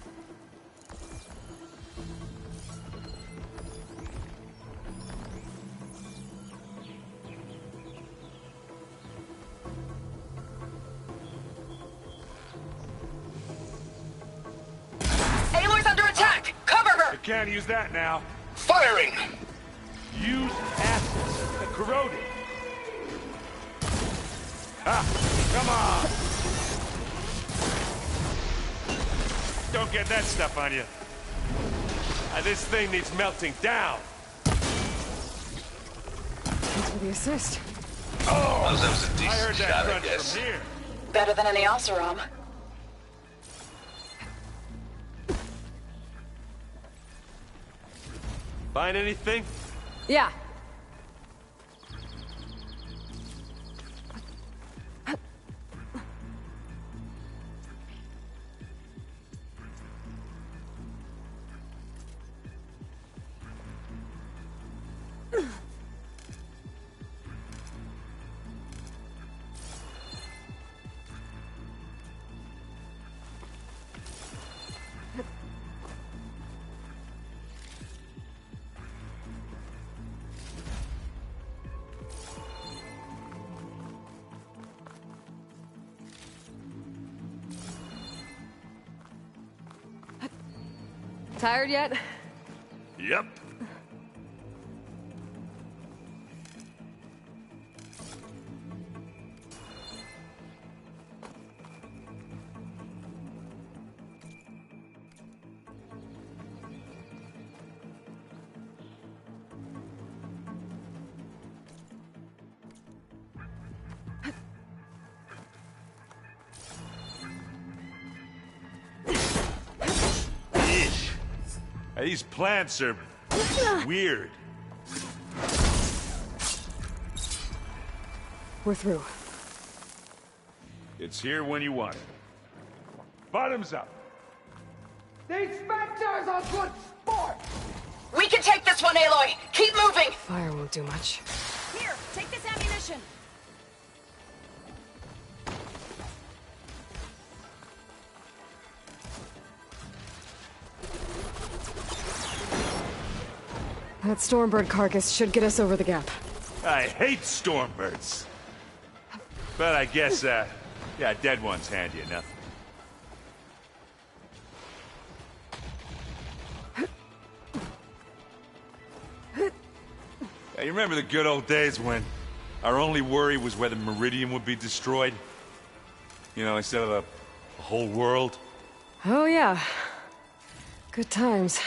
Aloy's under attack! Cover her! You can't use that now. Firing! Use acid, the corroded. Come on! Don't get that stuff on you. This thing needs melting down. Thanks for the assist. Oh, that was a I decent heard that shot, I crunch guess. from here. Better than any Oseram. Find anything? Yeah. Tired yet? Yep. Yeesh. These plants are weird. We're through. It's here when you want it. Bottoms up. These specters are good sport! We can take this one, Aloy! Keep moving! Fire won't do much. Here, take this ammunition. That Stormbird carcass should get us over the gap. I hate stormbirds. But I guess, yeah, dead ones handy enough. Yeah, you remember the good old days when our only worry was whether Meridian would be destroyed? You know, instead of a whole world? Oh yeah. Good times.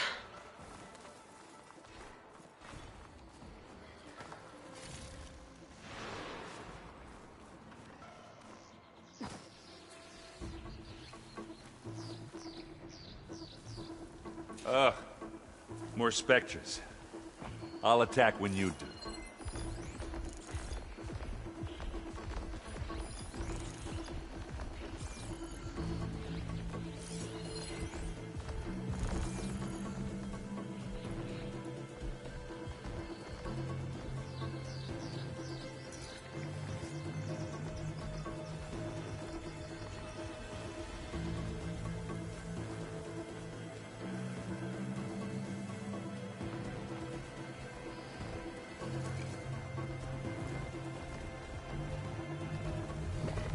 Ugh. More Spectres. I'll attack when you do.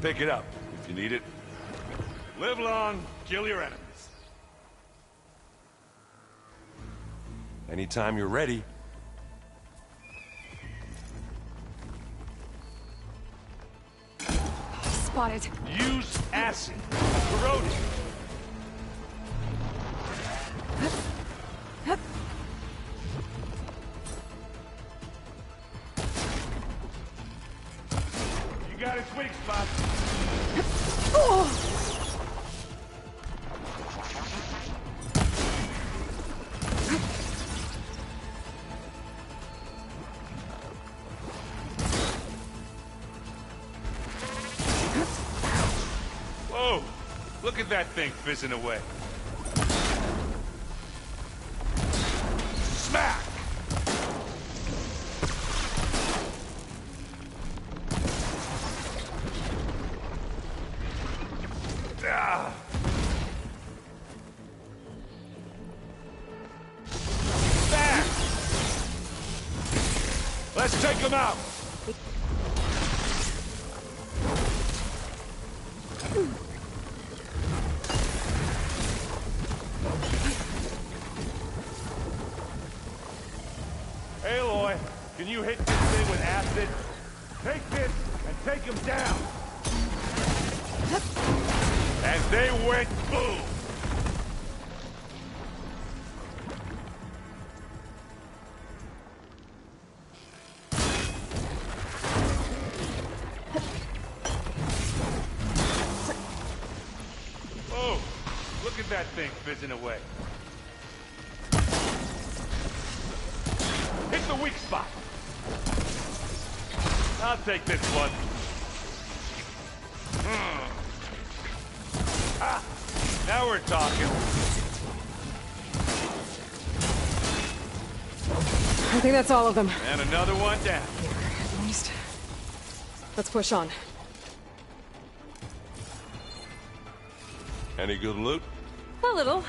Pick it up, if you need it. Live long, kill your enemies. Anytime you're ready. Spotted. Use acid. Corrode it. You got its weak spot. Whoa! Look at that thing fizzing away. Smack! Ah. Back! Let's take him out! Aloy, can you hit this thing with acid? Take this and take him down! And they went boom! Oh, look at that thing fizzing away. Hit the weak spot. I'll take this one. Ah, now we're talking. I think that's all of them. And another one down. At least. Let's push on. Any good loot? A little.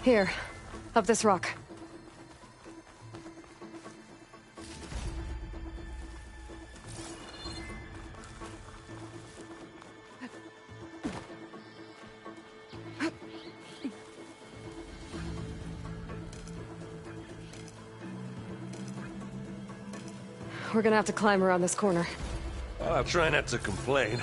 Here, up this rock. We're gonna have to climb around this corner. Well, I'll try not to complain.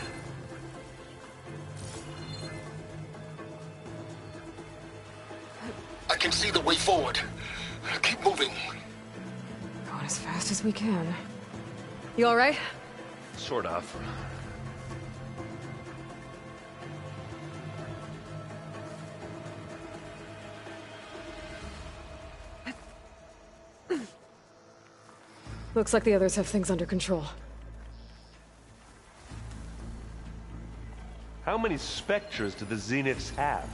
I can see the way forward. Keep moving. Going as fast as we can. You alright? Sort of. Looks like the others have things under control. How many Spectres do the Zeniths have?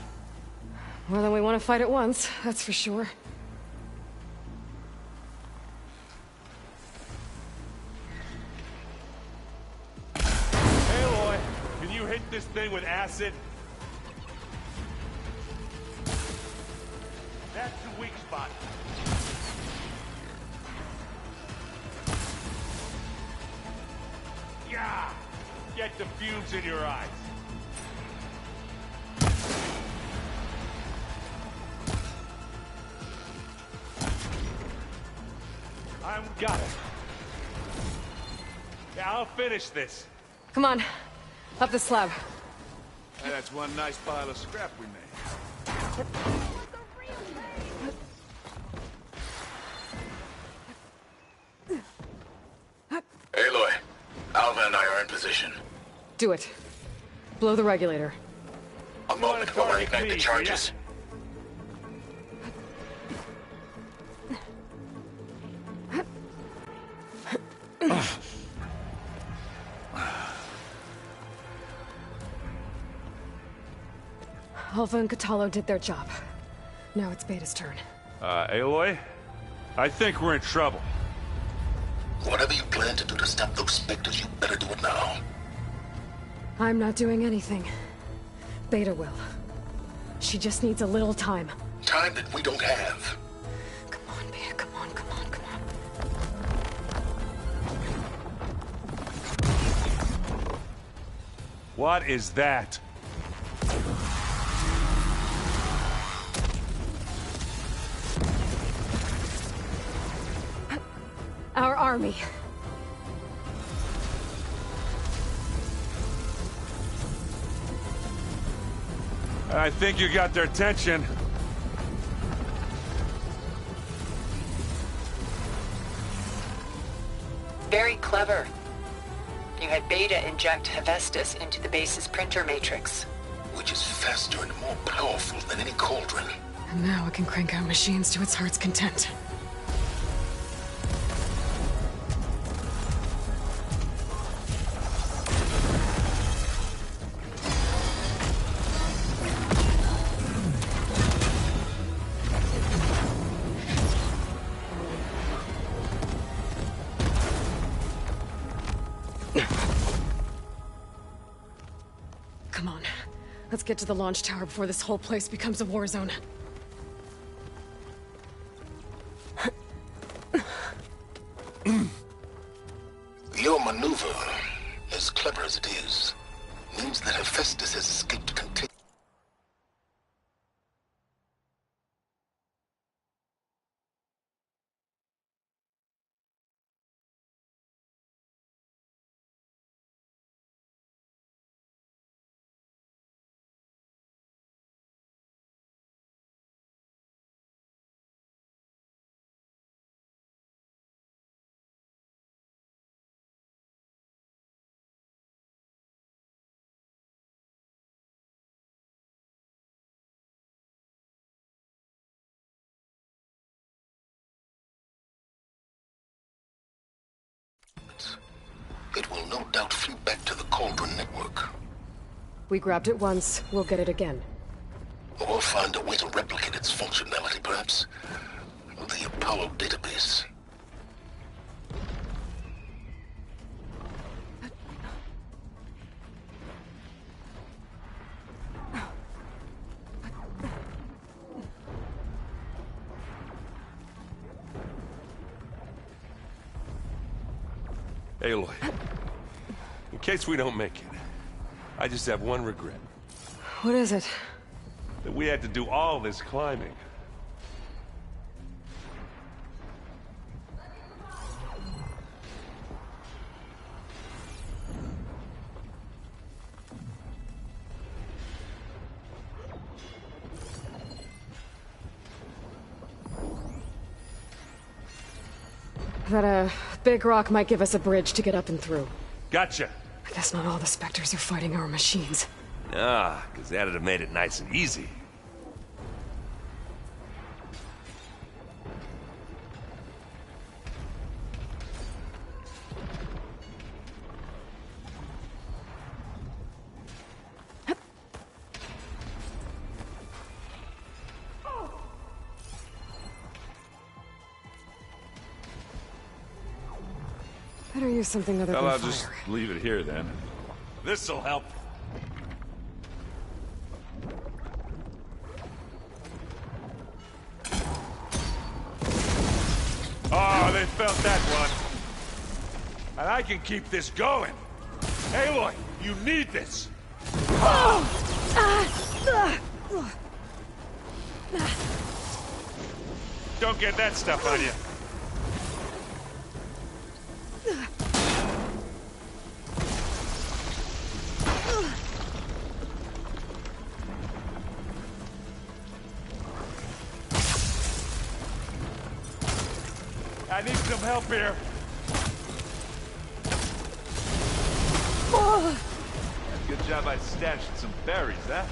More than we want to fight at once, that's for sure. Aloy, can you hit this thing with acid? That's the weak spot. Yeah! Get the fumes in your eyes. I've got it. Yeah, I'll finish this. Come on, up the slab. Hey, that's one nice pile of scrap we made. Aloy, Alva and I are in position. Do it. Blow the regulator. A moment while I ignite the charges. Alva and Katalo did their job. Now it's Beta's turn. Aloy? I think we're in trouble. Whatever you plan to do to stop those specters, you better do it now. I'm not doing anything. Beta will. She just needs a little time. Time that we don't have. Come on, Beta, come on, come on, come on. What is that? Our army. I think you got their attention. Very clever. You had Beta inject Hephaestus into the base's printer matrix. Which is faster and more powerful than any cauldron. And now it can crank out machines to its heart's content. Come on. Let's get to the launch tower before this whole place becomes a war zone. Your maneuver, as clever as it is, means that Hephaestus has escaped containment. It will no doubt feed back to the Cauldron network. We grabbed it once, we'll get it again. Or find a way to replicate its functionality, perhaps. The Apollo database. Aloy, in case we don't make it, I just have one regret. What is it? That we had to do all this climbing. That, big rock might give us a bridge to get up and through. Gotcha. I guess not all the Spectres are fighting our machines. Ah, because that'd have made it nice and easy. Better use something other than Well, I'll fire. just leave it here then. This'll help. Oh, they felt that one. And I can keep this going. Aloy, you need this. Don't get that stuff on you. I need some help here. Good job I stashed some berries, huh?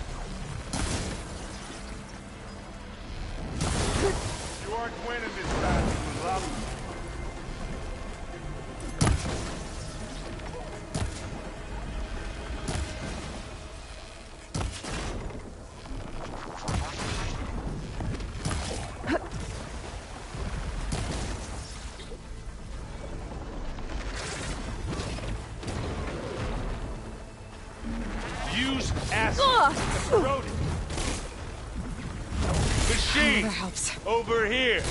You aren't winning this time, love. Use acid. Corroded. Machine. That helps. Over here.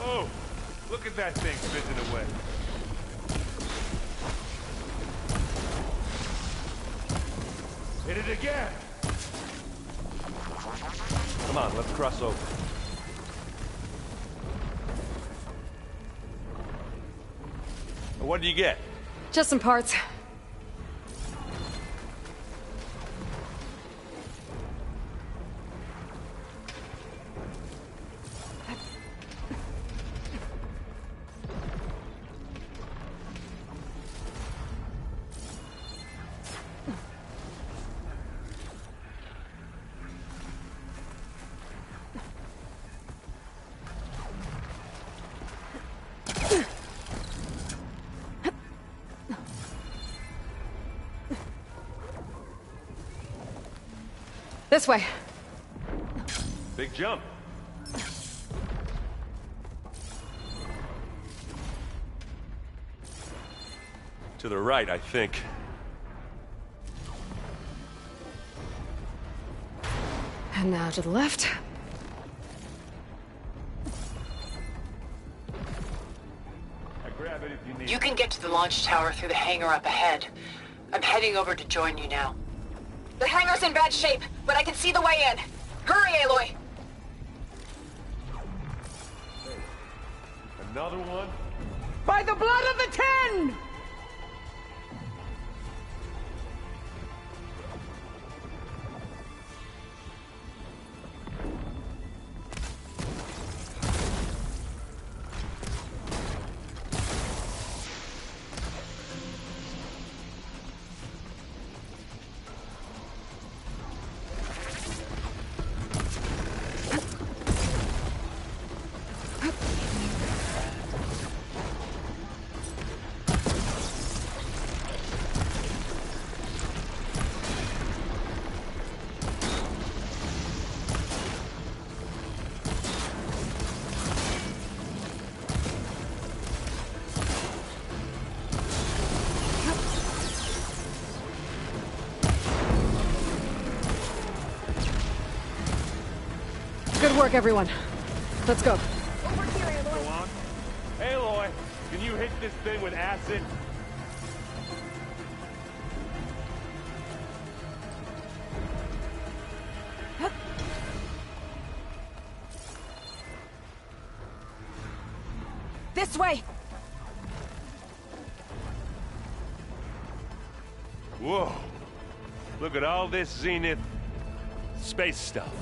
Oh, look at that thing fizzing away. Hit it again. Come on, let's cross over. What do you get? Just some parts. This way. Big jump. To the right, I think. And now to the left. I grab it if you need. You can get to the launch tower through the hangar up ahead. I'm heading over to join you now. The hangar's in bad shape, but I can see the way in. Hurry, Aloy! Another one? By the blood of the Ten! Good work, everyone. Let's go. Over here, Aloy. Go on. Aloy, can you hit this thing with acid? This way! Whoa. Look at all this Zenith space stuff.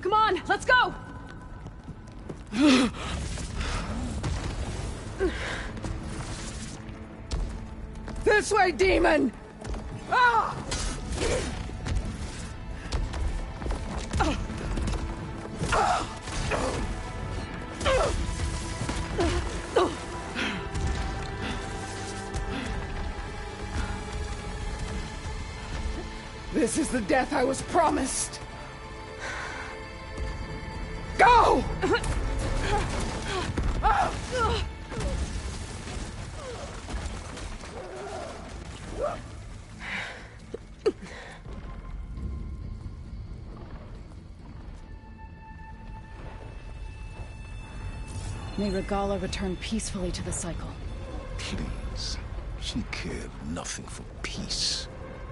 Come on, let's go! This way, demon! Ah! This is the death I was promised. Go! May Regala return peacefully to the cycle. Please. She cared nothing for peace.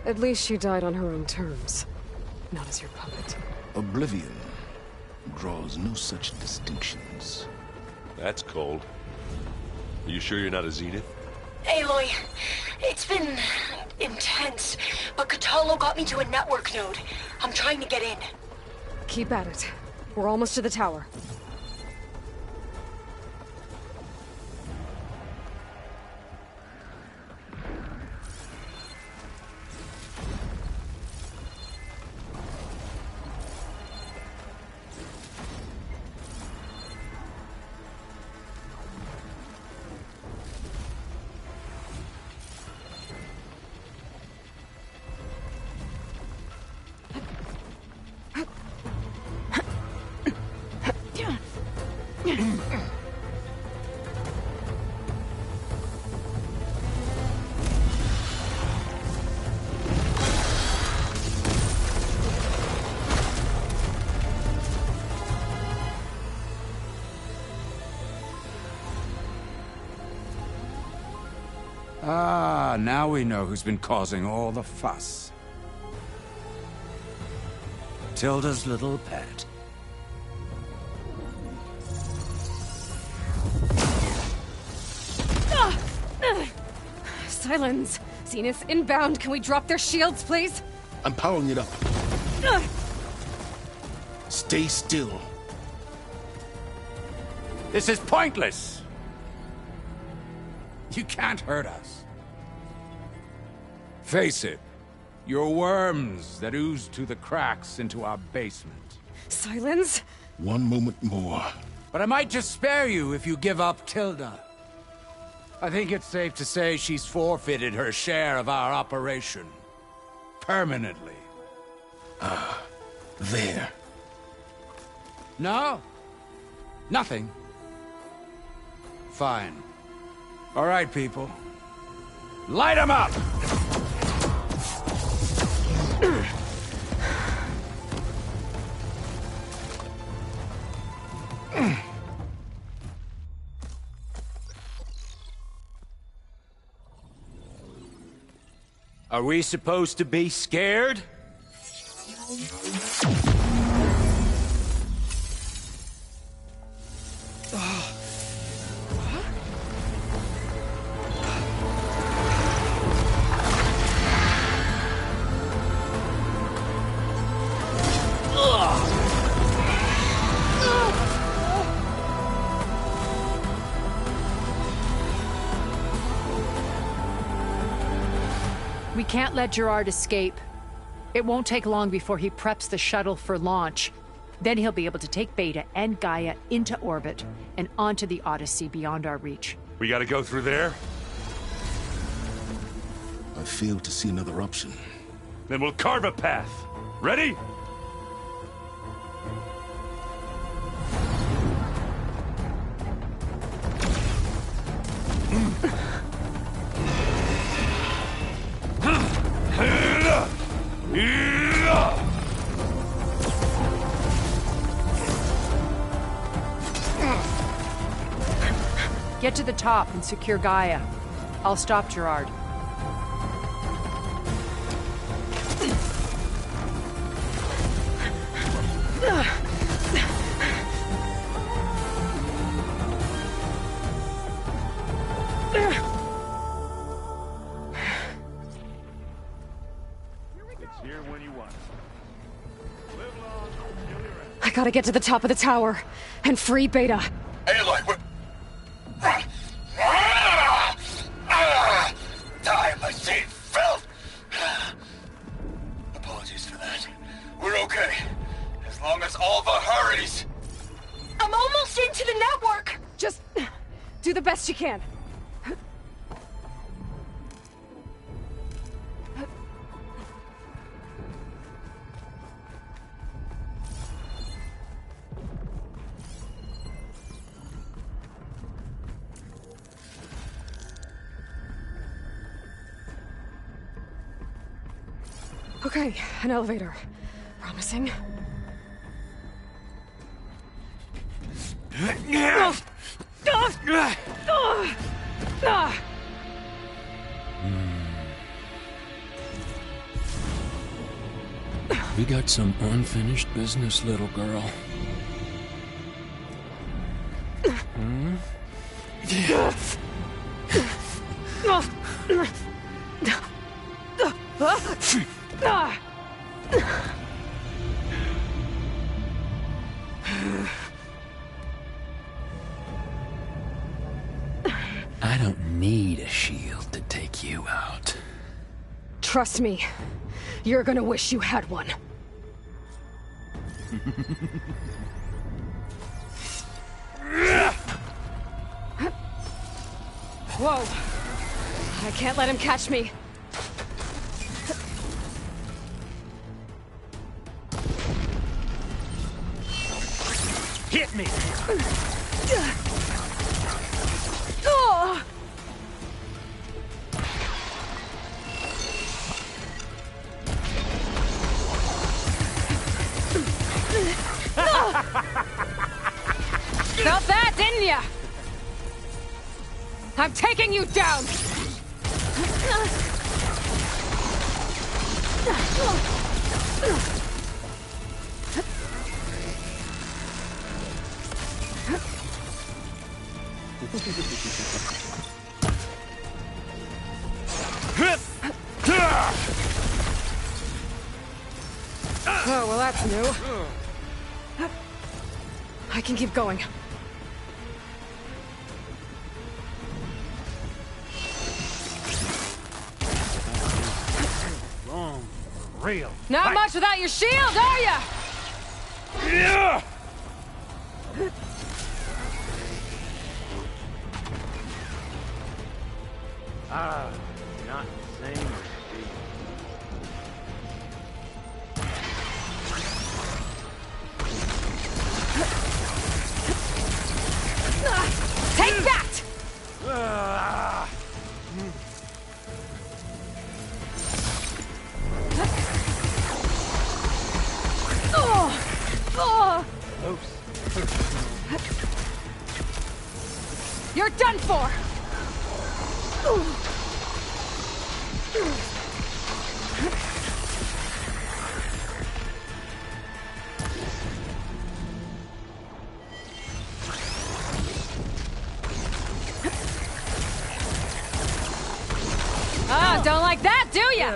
At least she died on her own terms. Not as your puppet. Oblivion draws no such distinctions. That's cold. Are you sure you're not a Zenith? Aloy, it's been intense, but Catalo got me to a network node. I'm trying to get in. Keep at it. We're almost to the tower. Ah, now we know who's been causing all the fuss. Tilda's little pet. Silence! Zenith inbound. Can we drop their shields, please? I'm powering it up. Stay still. This is pointless! You can't hurt us. Face it, you're worms that ooze to the cracks into our basement. Silence? One moment more. But I might just spare you if you give up Tilda. I think it's safe to say she's forfeited her share of our operation. Permanently. There. No? Nothing. Fine. All right, people. Light 'em up! Are we supposed to be scared? We can't let Gerard escape. It won't take long before he preps the shuttle for launch. Then he'll be able to take Beta and Gaia into orbit and onto the Odyssey beyond our reach. We gotta go through there? I fail to see another option. Then we'll carve a path. Ready? Get to the top and secure Gaia. I'll stop Gerard. I gotta get to the top of the tower and free Beta. Aloy, we're... Die, my seat felt. Apologies for that. We're okay. As long as Alva hurries. I'm almost into the network! Just do the best you can. Okay, an elevator. Promising. We got some unfinished business, little girl. Hmm? I don't need a shield to take you out. Trust me, you're gonna wish you had one. Whoa! I can't let him catch me. Hit me! Oh! Felt that, didn't ya? I'm taking you down! Oh, well, that's new. I can keep going. Long, real. Not much without your shield, are ya? Yeah! Not the same. Take that! You're done for! Ah, don't like that, do ya?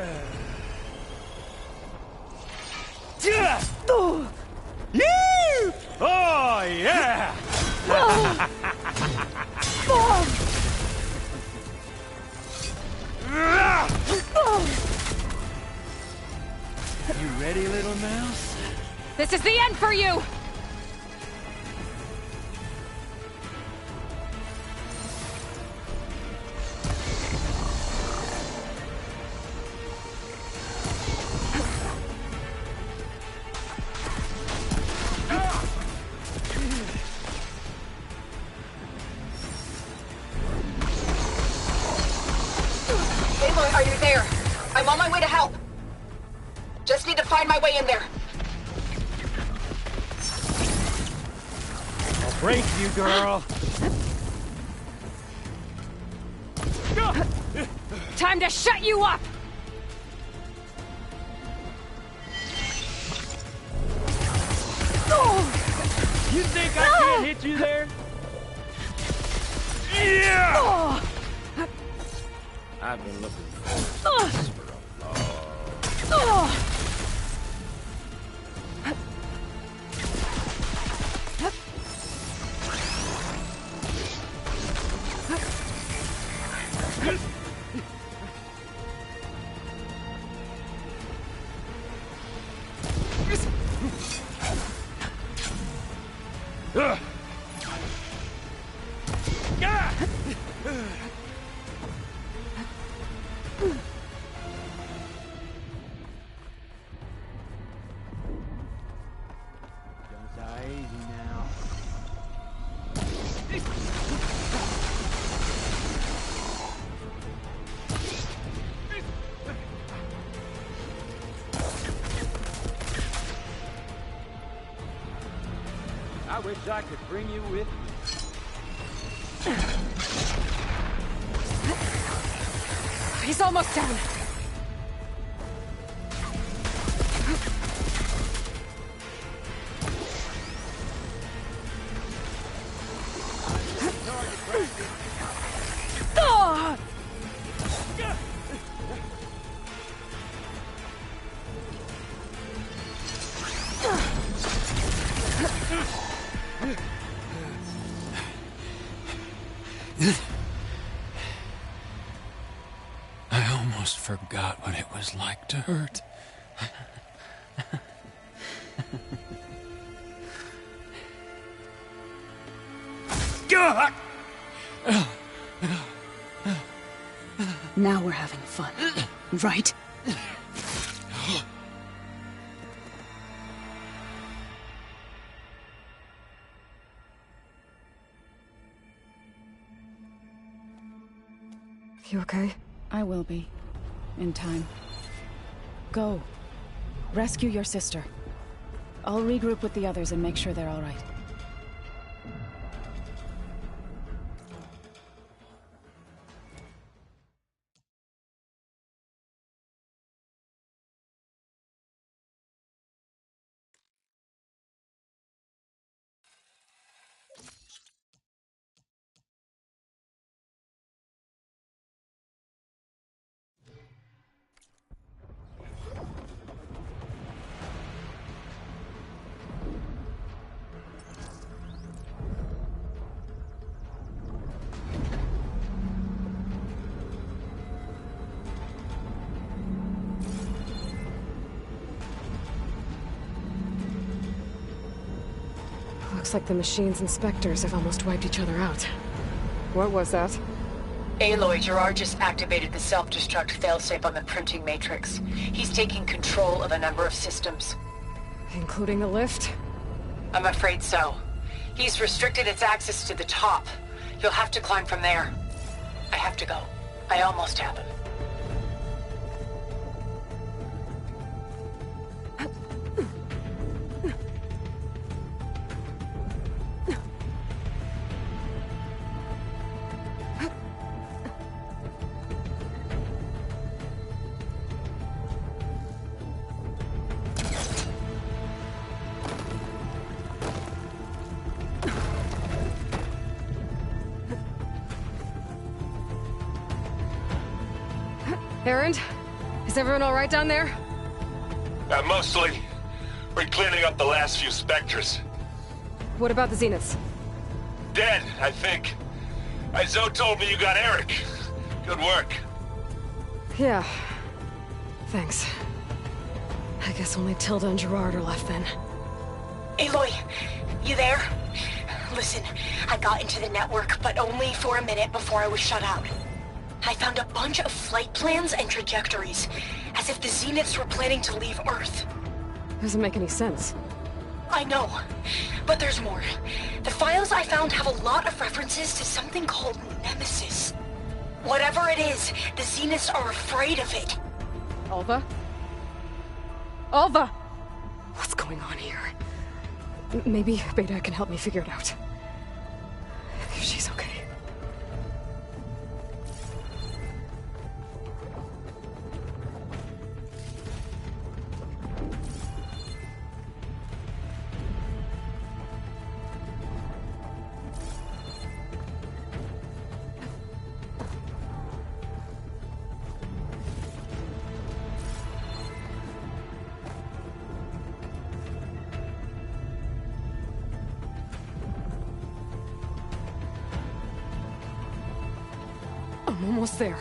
Oh, yeah! You ready, little mouse? This is the end for you! Aloy, are you there? I'm on my way to help. Just need to find my way in there. I'll break you, girl. Time to shut you up! You think I can't hit you there? Yeah! I've been looking forward to this for a long time. I wish I could bring you with me. He's almost down. I almost forgot what it was like to hurt. Now we're having fun, right? You okay? I will be. In time. Go. Rescue your sister. I'll regroup with the others and make sure they're all right. Looks like the machine's inspectors have almost wiped each other out. What was that? Aloy, Gerard just activated the self-destruct failsafe on the printing matrix. He's taking control of a number of systems. Including the lift? I'm afraid so. He's restricted its access to the top. You'll have to climb from there. I have to go. I almost have him. Erend? Is everyone all right down there? Mostly. We're cleaning up the last few specters. What about the Zeniths? Dead, I think. Zoe told me you got Eric. Good work. Yeah. Thanks. I guess only Tilda and Gerard are left then. Aloy, you there? Listen, I got into the network, but only for a minute before I was shut out. I found a bunch of flight plans and trajectories, as if the Zeniths were planning to leave Earth. Doesn't make any sense. I know, but there's more. The files I found have a lot of references to something called Nemesis. Whatever it is, the Zeniths are afraid of it. Alva? Alva! What's going on here? Maybe Beta can help me figure it out. If she's okay. I'm almost there.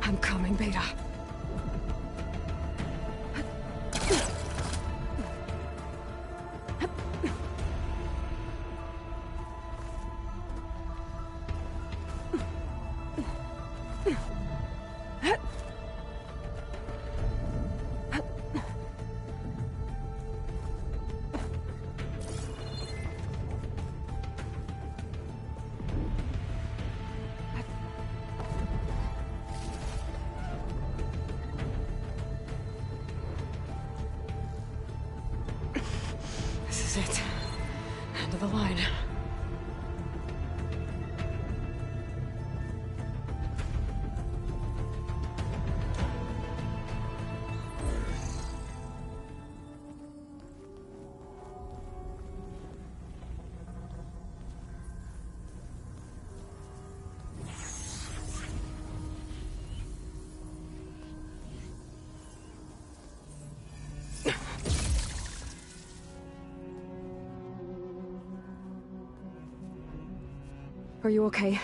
I'm coming, Beta. This is it. End of the line. Are you okay?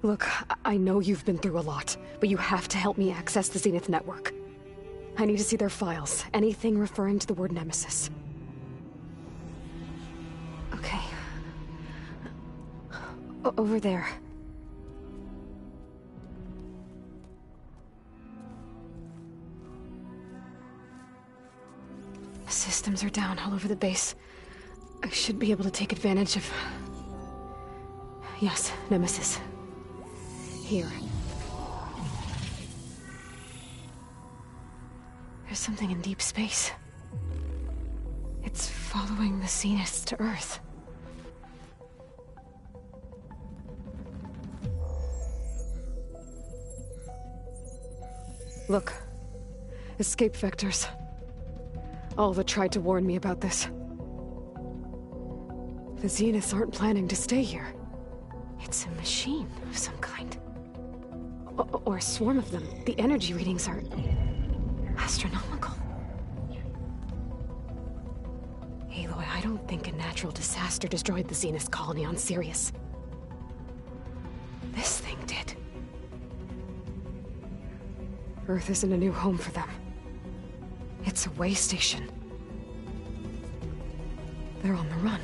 Look, I know you've been through a lot, but you have to help me access the Zenith network. I need to see their files, anything referring to the word Nemesis. Okay. Over there. Systems are down all over the base. I should be able to take advantage of... Yes, Nemesis. Here. There's something in deep space. It's following the Zeniths to Earth. Look. Escape vectors. Alva tried to warn me about this. The Zeniths aren't planning to stay here. It's a machine of some kind. Or a swarm of them. The energy readings are... astronomical. Aloy, I don't think a natural disaster destroyed the Zenith colony on Sirius. This thing did. Earth isn't a new home for them. It's a way station. They're on the run.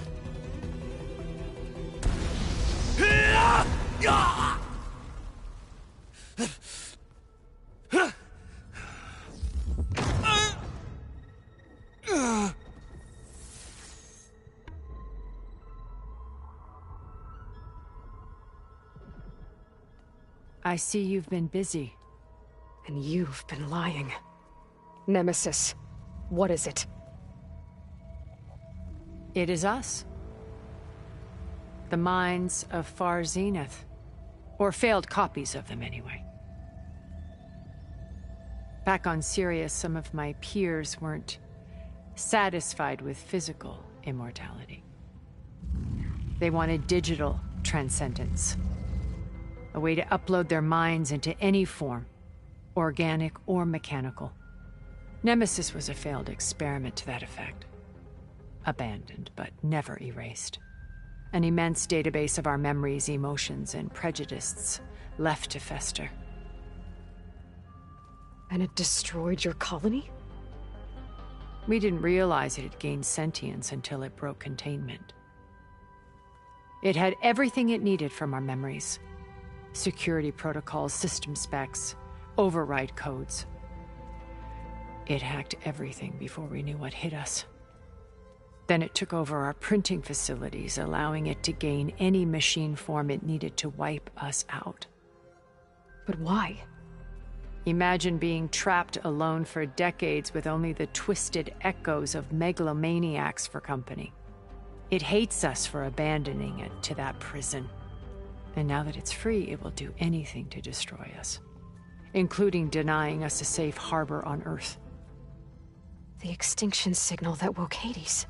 I see you've been busy. And you've been lying. Nemesis, what is it? It is us. The minds of Far Zenith. Or failed copies of them, anyway. Back on Sirius, some of my peers weren't satisfied with physical immortality. They wanted digital transcendence. A way to upload their minds into any form, organic or mechanical. Nemesis was a failed experiment to that effect. Abandoned, but never erased. An immense database of our memories, emotions, and prejudices left to fester. And it destroyed your colony? We didn't realize it had gained sentience until it broke containment. It had everything it needed from our memories. Security protocols, system specs, override codes. It hacked everything before we knew what hit us. Then it took over our printing facilities, allowing it to gain any machine form it needed to wipe us out. But why? Imagine being trapped alone for decades with only the twisted echoes of megalomaniacs for company. It hates us for abandoning it to that prison. And now that it's free, it will do anything to destroy us, including denying us a safe harbor on Earth. The extinction signal that woke Hades.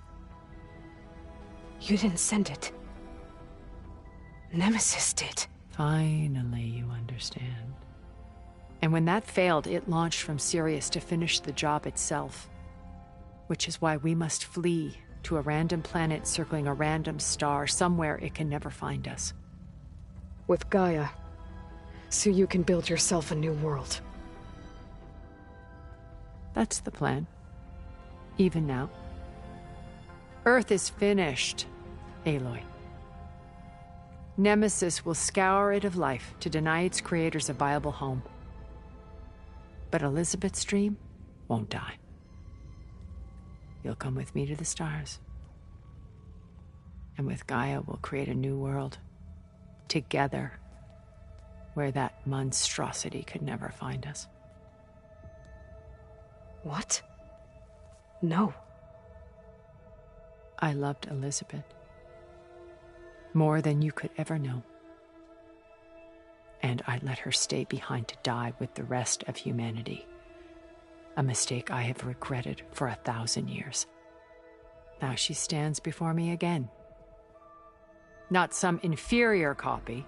You didn't send it. Nemesis did. Finally, you understand. And when that failed, it launched from Sirius to finish the job itself. Which is why we must flee to a random planet circling a random star, somewhere it can never find us. With Gaia. So you can build yourself a new world. That's the plan. Even now. Earth is finished, Aloy. Nemesis will scour it of life to deny its creators a viable home. But Elizabeth's dream won't die. You'll come with me to the stars. And with Gaia, we'll create a new world. Together. Where that monstrosity could never find us. What? No. I loved Elizabeth. More than you could ever know. And I let her stay behind to die with the rest of humanity. A mistake I have regretted for 1,000 years. Now she stands before me again. Not some inferior copy,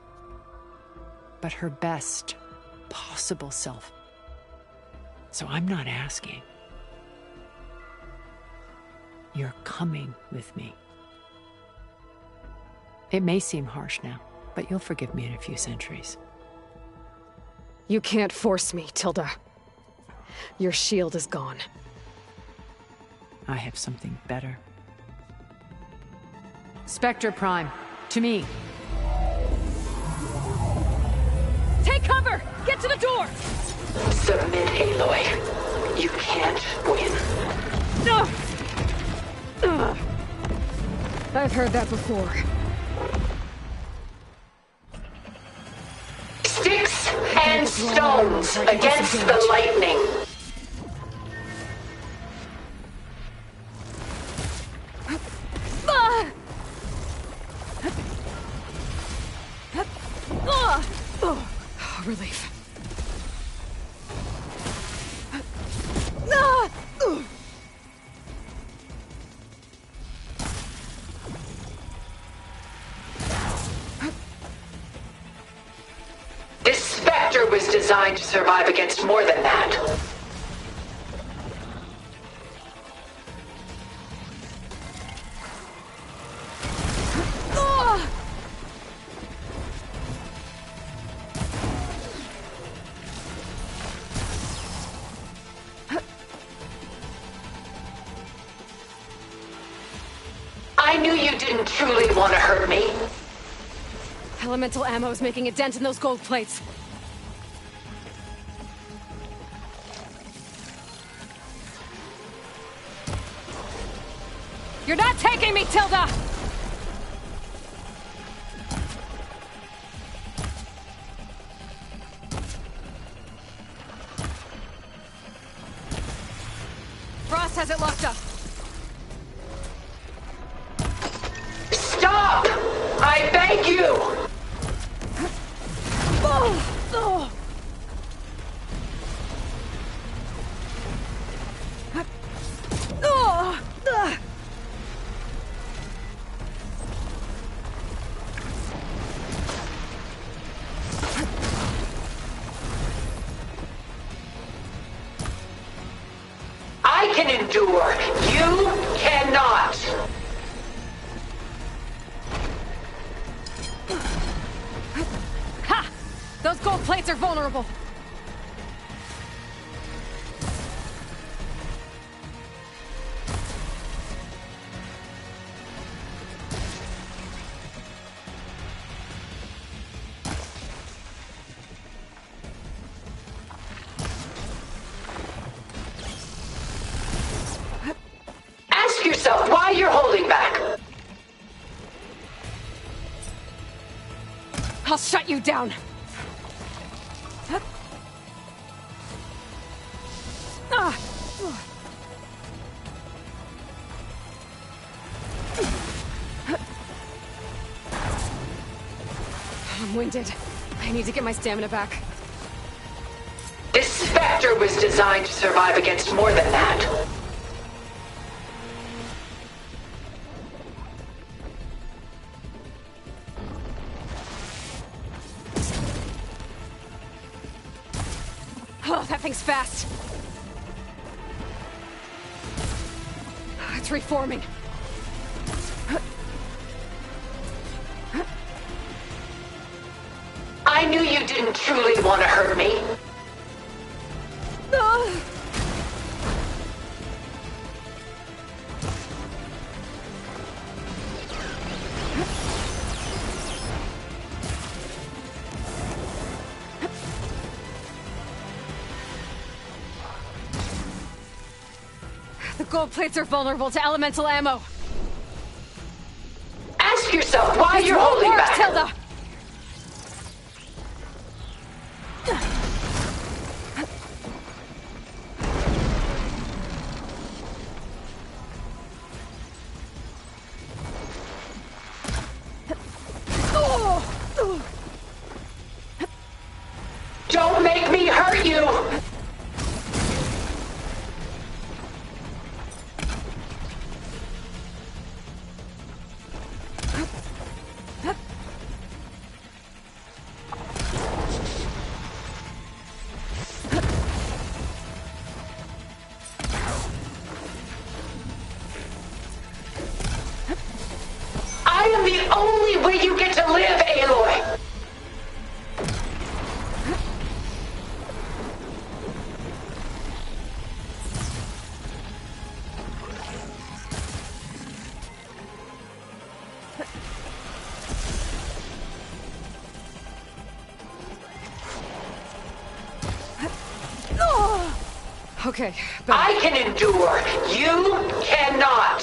but her best possible self. So I'm not asking. You're coming with me. It may seem harsh now, but you'll forgive me in a few centuries. You can't force me, Tilda. Your shield is gone. I have something better. Spectre Prime, to me. Take cover! Get to the door! Submit, Aloy. You can't win. I've heard that before. Sticks and stones against the lightning. Relief. This Spectre was designed to survive against more than that. I knew you didn't truly want to hurt me. Elemental ammo's making a dent in those gold plates. You're not taking me, Tilda! Frost has it locked up. Stop! I beg you! I can endure. You cannot. Ha! Those gold plates are vulnerable. Ask yourself why you're holding back. I'll shut you down. Ah! I'm winded. I need to get my stamina back. This Spectre was designed to survive against more than that. Oh, that thing's fast. It's reforming. I knew you didn't truly want to hurt me. Ah! The gold plates are vulnerable to elemental ammo. Ask yourself why This you're won't holding work, back. Tilda! Don't make me hurt you! I am the only way you get to live, Aloy! Okay, I can endure. You cannot.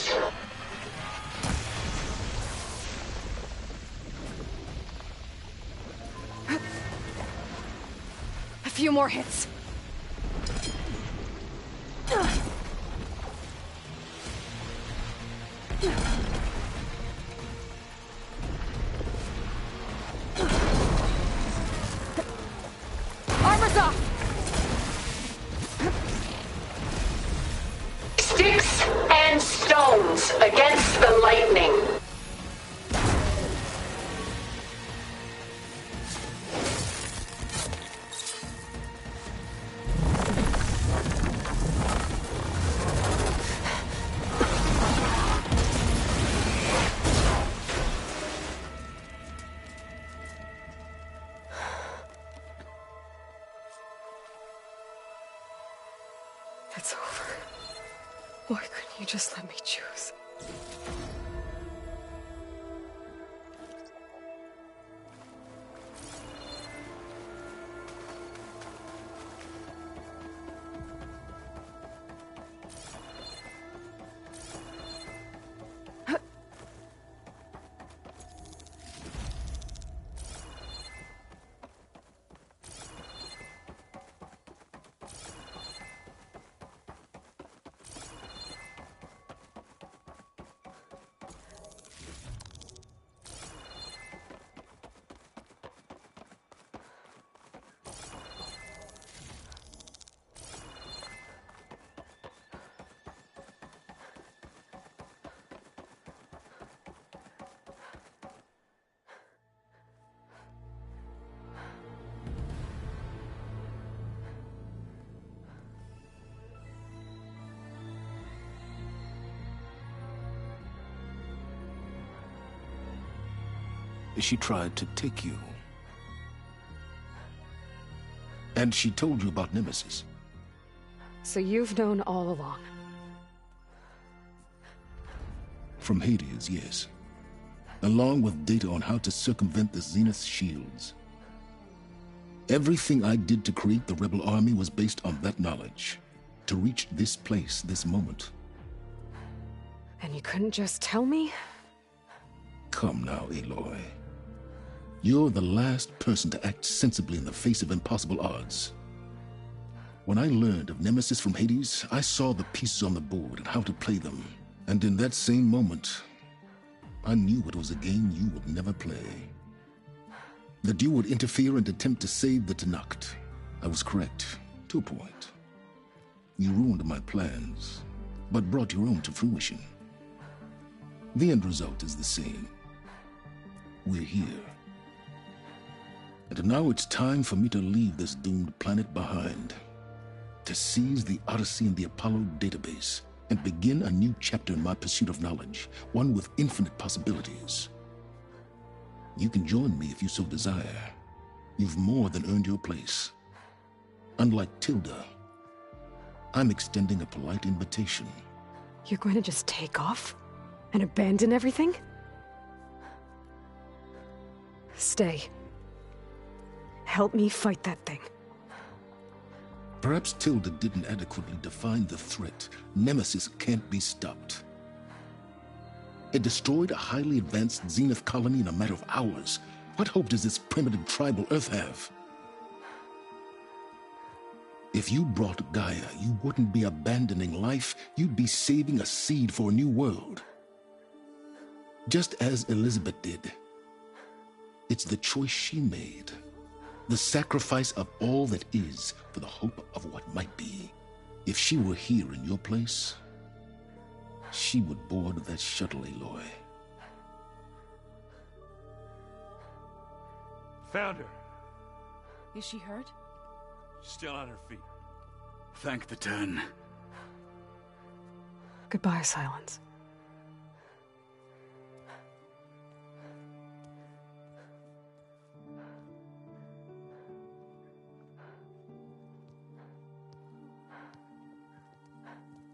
a few more hits. Armor's off! Sticks and stones against the lightning. It's over. Why couldn't you just let me choose? She tried to take you. And she told you about Nemesis. So you've known all along. From Hades, yes. Along with data on how to circumvent the Zenith's shields. Everything I did to create the Rebel Army was based on that knowledge. To reach this place, this moment. And you couldn't just tell me? Come now, Aloy. You're the last person to act sensibly in the face of impossible odds. When I learned of Nemesis from Hades, I saw the pieces on the board and how to play them. And in that same moment, I knew it was a game you would never play. That you would interfere and attempt to save the Tenakth. I was correct, to a point. You ruined my plans, but brought your own to fruition. The end result is the same. We're here. And now it's time for me to leave this doomed planet behind. To seize the Odyssey and the Apollo database, and begin a new chapter in my pursuit of knowledge, one with infinite possibilities. You can join me if you so desire. You've more than earned your place. Unlike Tilda, I'm extending a polite invitation. You're going to just take off? And abandon everything? Stay. Help me fight that thing. Perhaps Tilda didn't adequately define the threat. Nemesis can't be stopped. It destroyed a highly advanced Zenith colony in a matter of hours. What hope does this primitive tribal Earth have? If you brought Gaia, you wouldn't be abandoning life, you'd be saving a seed for a new world. Just as Elizabeth did. It's the choice she made. The sacrifice of all that is for the hope of what might be. If she were here in your place, she would board that shuttle, Aloy. Found her. Is she hurt? Still on her feet. Thank the Ten. Goodbye, Silence.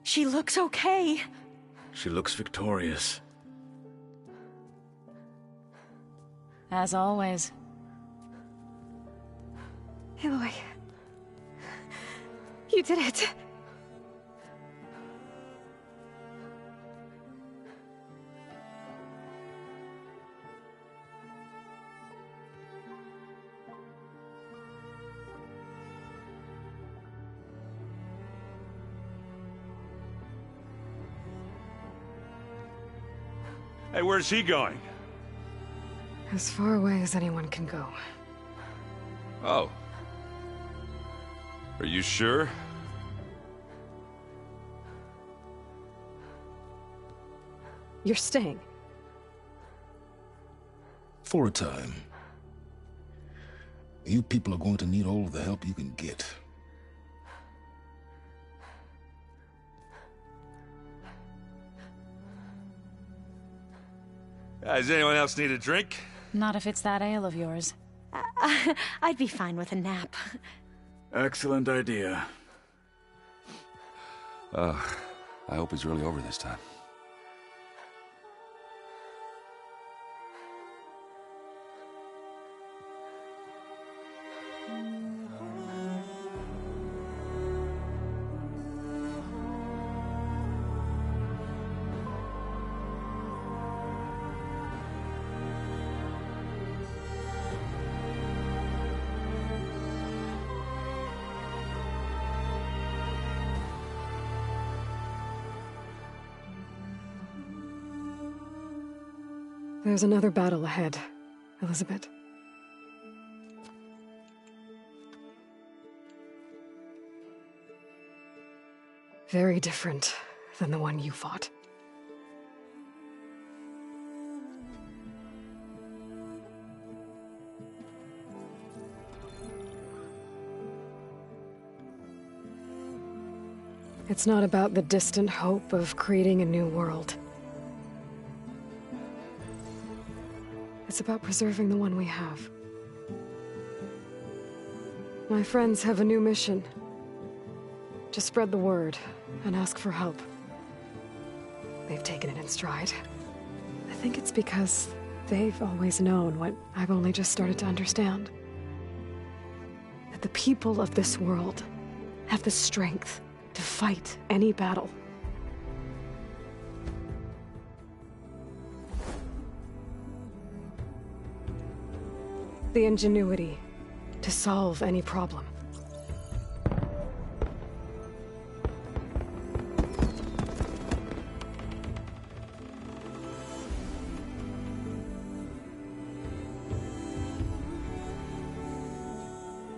She looks okay. She looks victorious. As always. Aloy. You did it. Hey, where's he going? As far away as anyone can go. Oh. Are you sure? You're staying. For a time. You people are going to need all of the help you can get. Does anyone else need a drink? Not if it's that ale of yours. I'd be fine with a nap. Excellent idea. I hope it's really over this time. There's another battle ahead, Elizabeth. Very different than the one you fought. It's not about the distant hope of creating a new world. It's about preserving the one we have. My friends have a new mission. To spread the word and ask for help. They've taken it in stride. I think it's because they've always known what I've only just started to understand. That the people of this world have the strength to fight any battle. The ingenuity to solve any problem.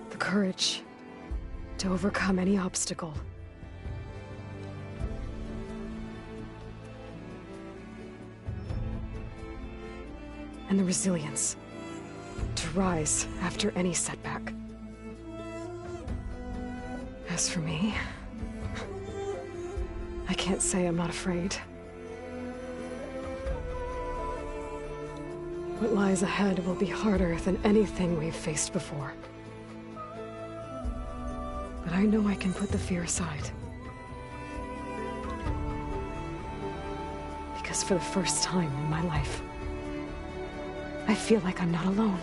The courage to overcome any obstacle. And the resilience to rise after any setback. As for me, I can't say I'm not afraid. What lies ahead will be harder than anything we've faced before. But I know I can put the fear aside. Because for the first time in my life, I feel like I'm not alone.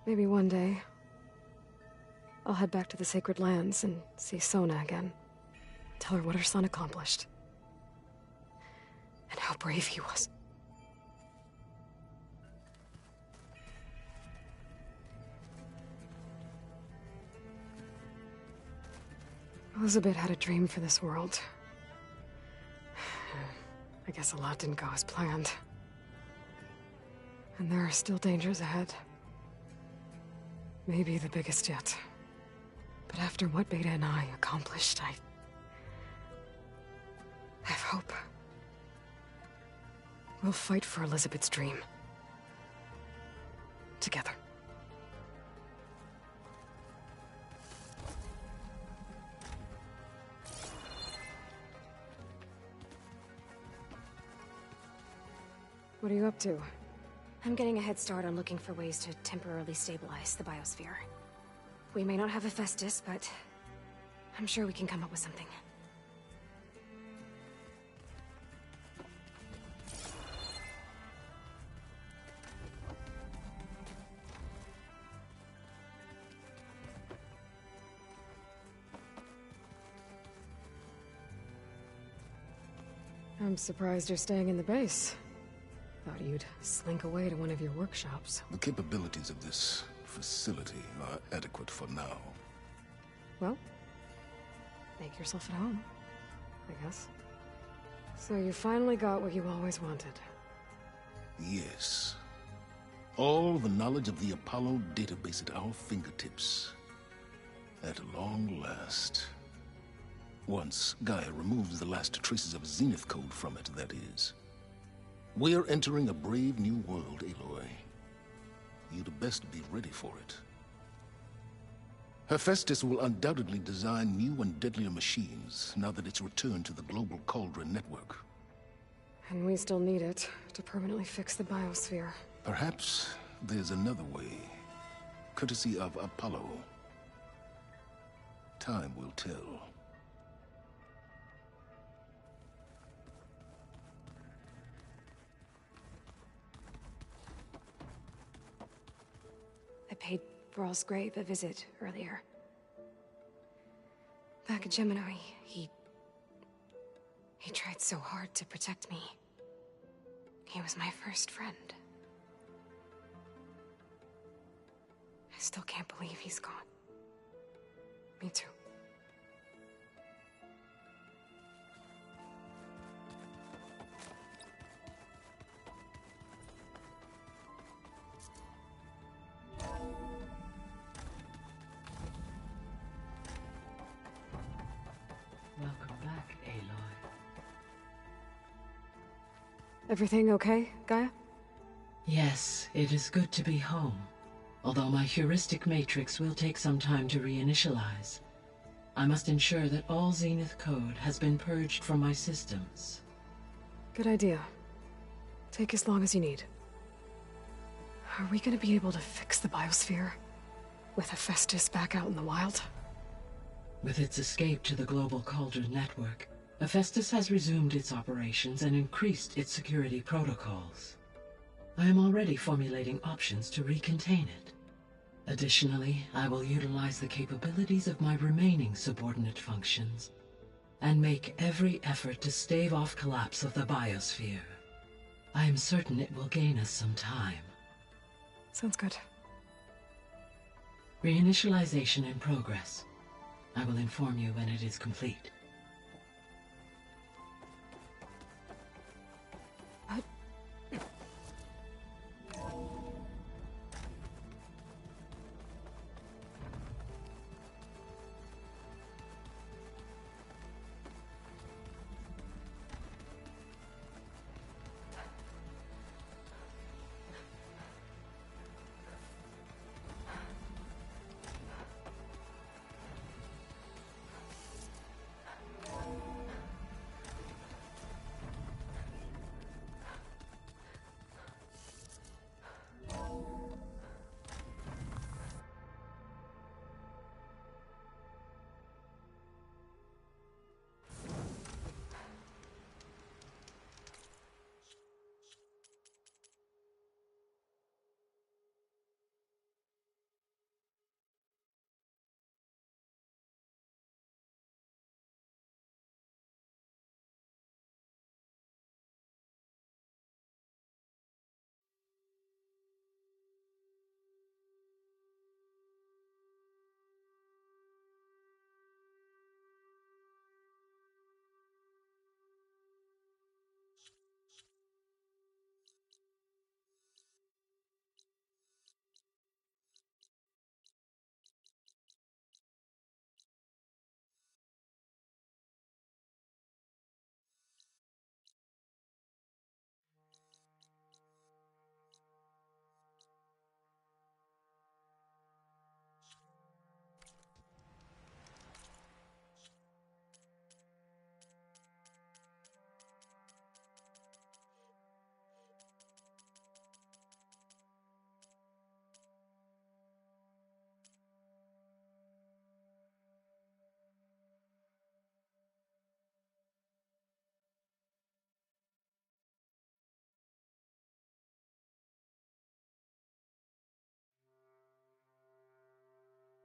Maybe one day, I'll head back to the Sacred Lands and see Sona again. Tell her what her son accomplished. And how brave he was. Elizabeth had a dream for this world. I guess a lot didn't go as planned. And there are still dangers ahead. Maybe the biggest yet. But after what Beta and I accomplished, I have hope. We'll fight for Elizabeth's dream. Together. What are you up to? I'm getting a head start on looking for ways to temporarily stabilize the biosphere. We may not have Hephaestus, but I'm sure we can come up with something. I'm surprised you're staying in the base. Thought you'd slink away to one of your workshops. The capabilities of this facility are adequate for now. Well, make yourself at home, I guess. So you finally got what you always wanted. Yes. All the knowledge of the Apollo database at our fingertips. At long last. Once Gaia removes the last traces of Zenith code from it, that is. We're entering a brave new world, Aloy. You'd best be ready for it. Hephaestus will undoubtedly design new and deadlier machines now that it's returned to the global Cauldron network. And we still need it to permanently fix the biosphere. Perhaps there's another way, courtesy of Apollo. Time will tell. I paid Varl's grave a visit earlier. Back at Gemini, he tried so hard to protect me. He was my first friend. I still can't believe he's gone. Me too. Welcome back, Aloy. Everything okay, Gaia? Yes, it is good to be home. Although my heuristic matrix will take some time to reinitialize. I must ensure that all Zenith code has been purged from my systems. Good idea. Take as long as you need. Are we gonna be able to fix the biosphere? With Hephaestus back out in the wild? With its escape to the global Cauldron network, Hephaestus has resumed its operations and increased its security protocols. I am already formulating options to recontain it. Additionally, I will utilize the capabilities of my remaining subordinate functions and make every effort to stave off collapse of the biosphere. I am certain it will gain us some time. Sounds good. Reinitialization in progress. I will inform you when it is complete.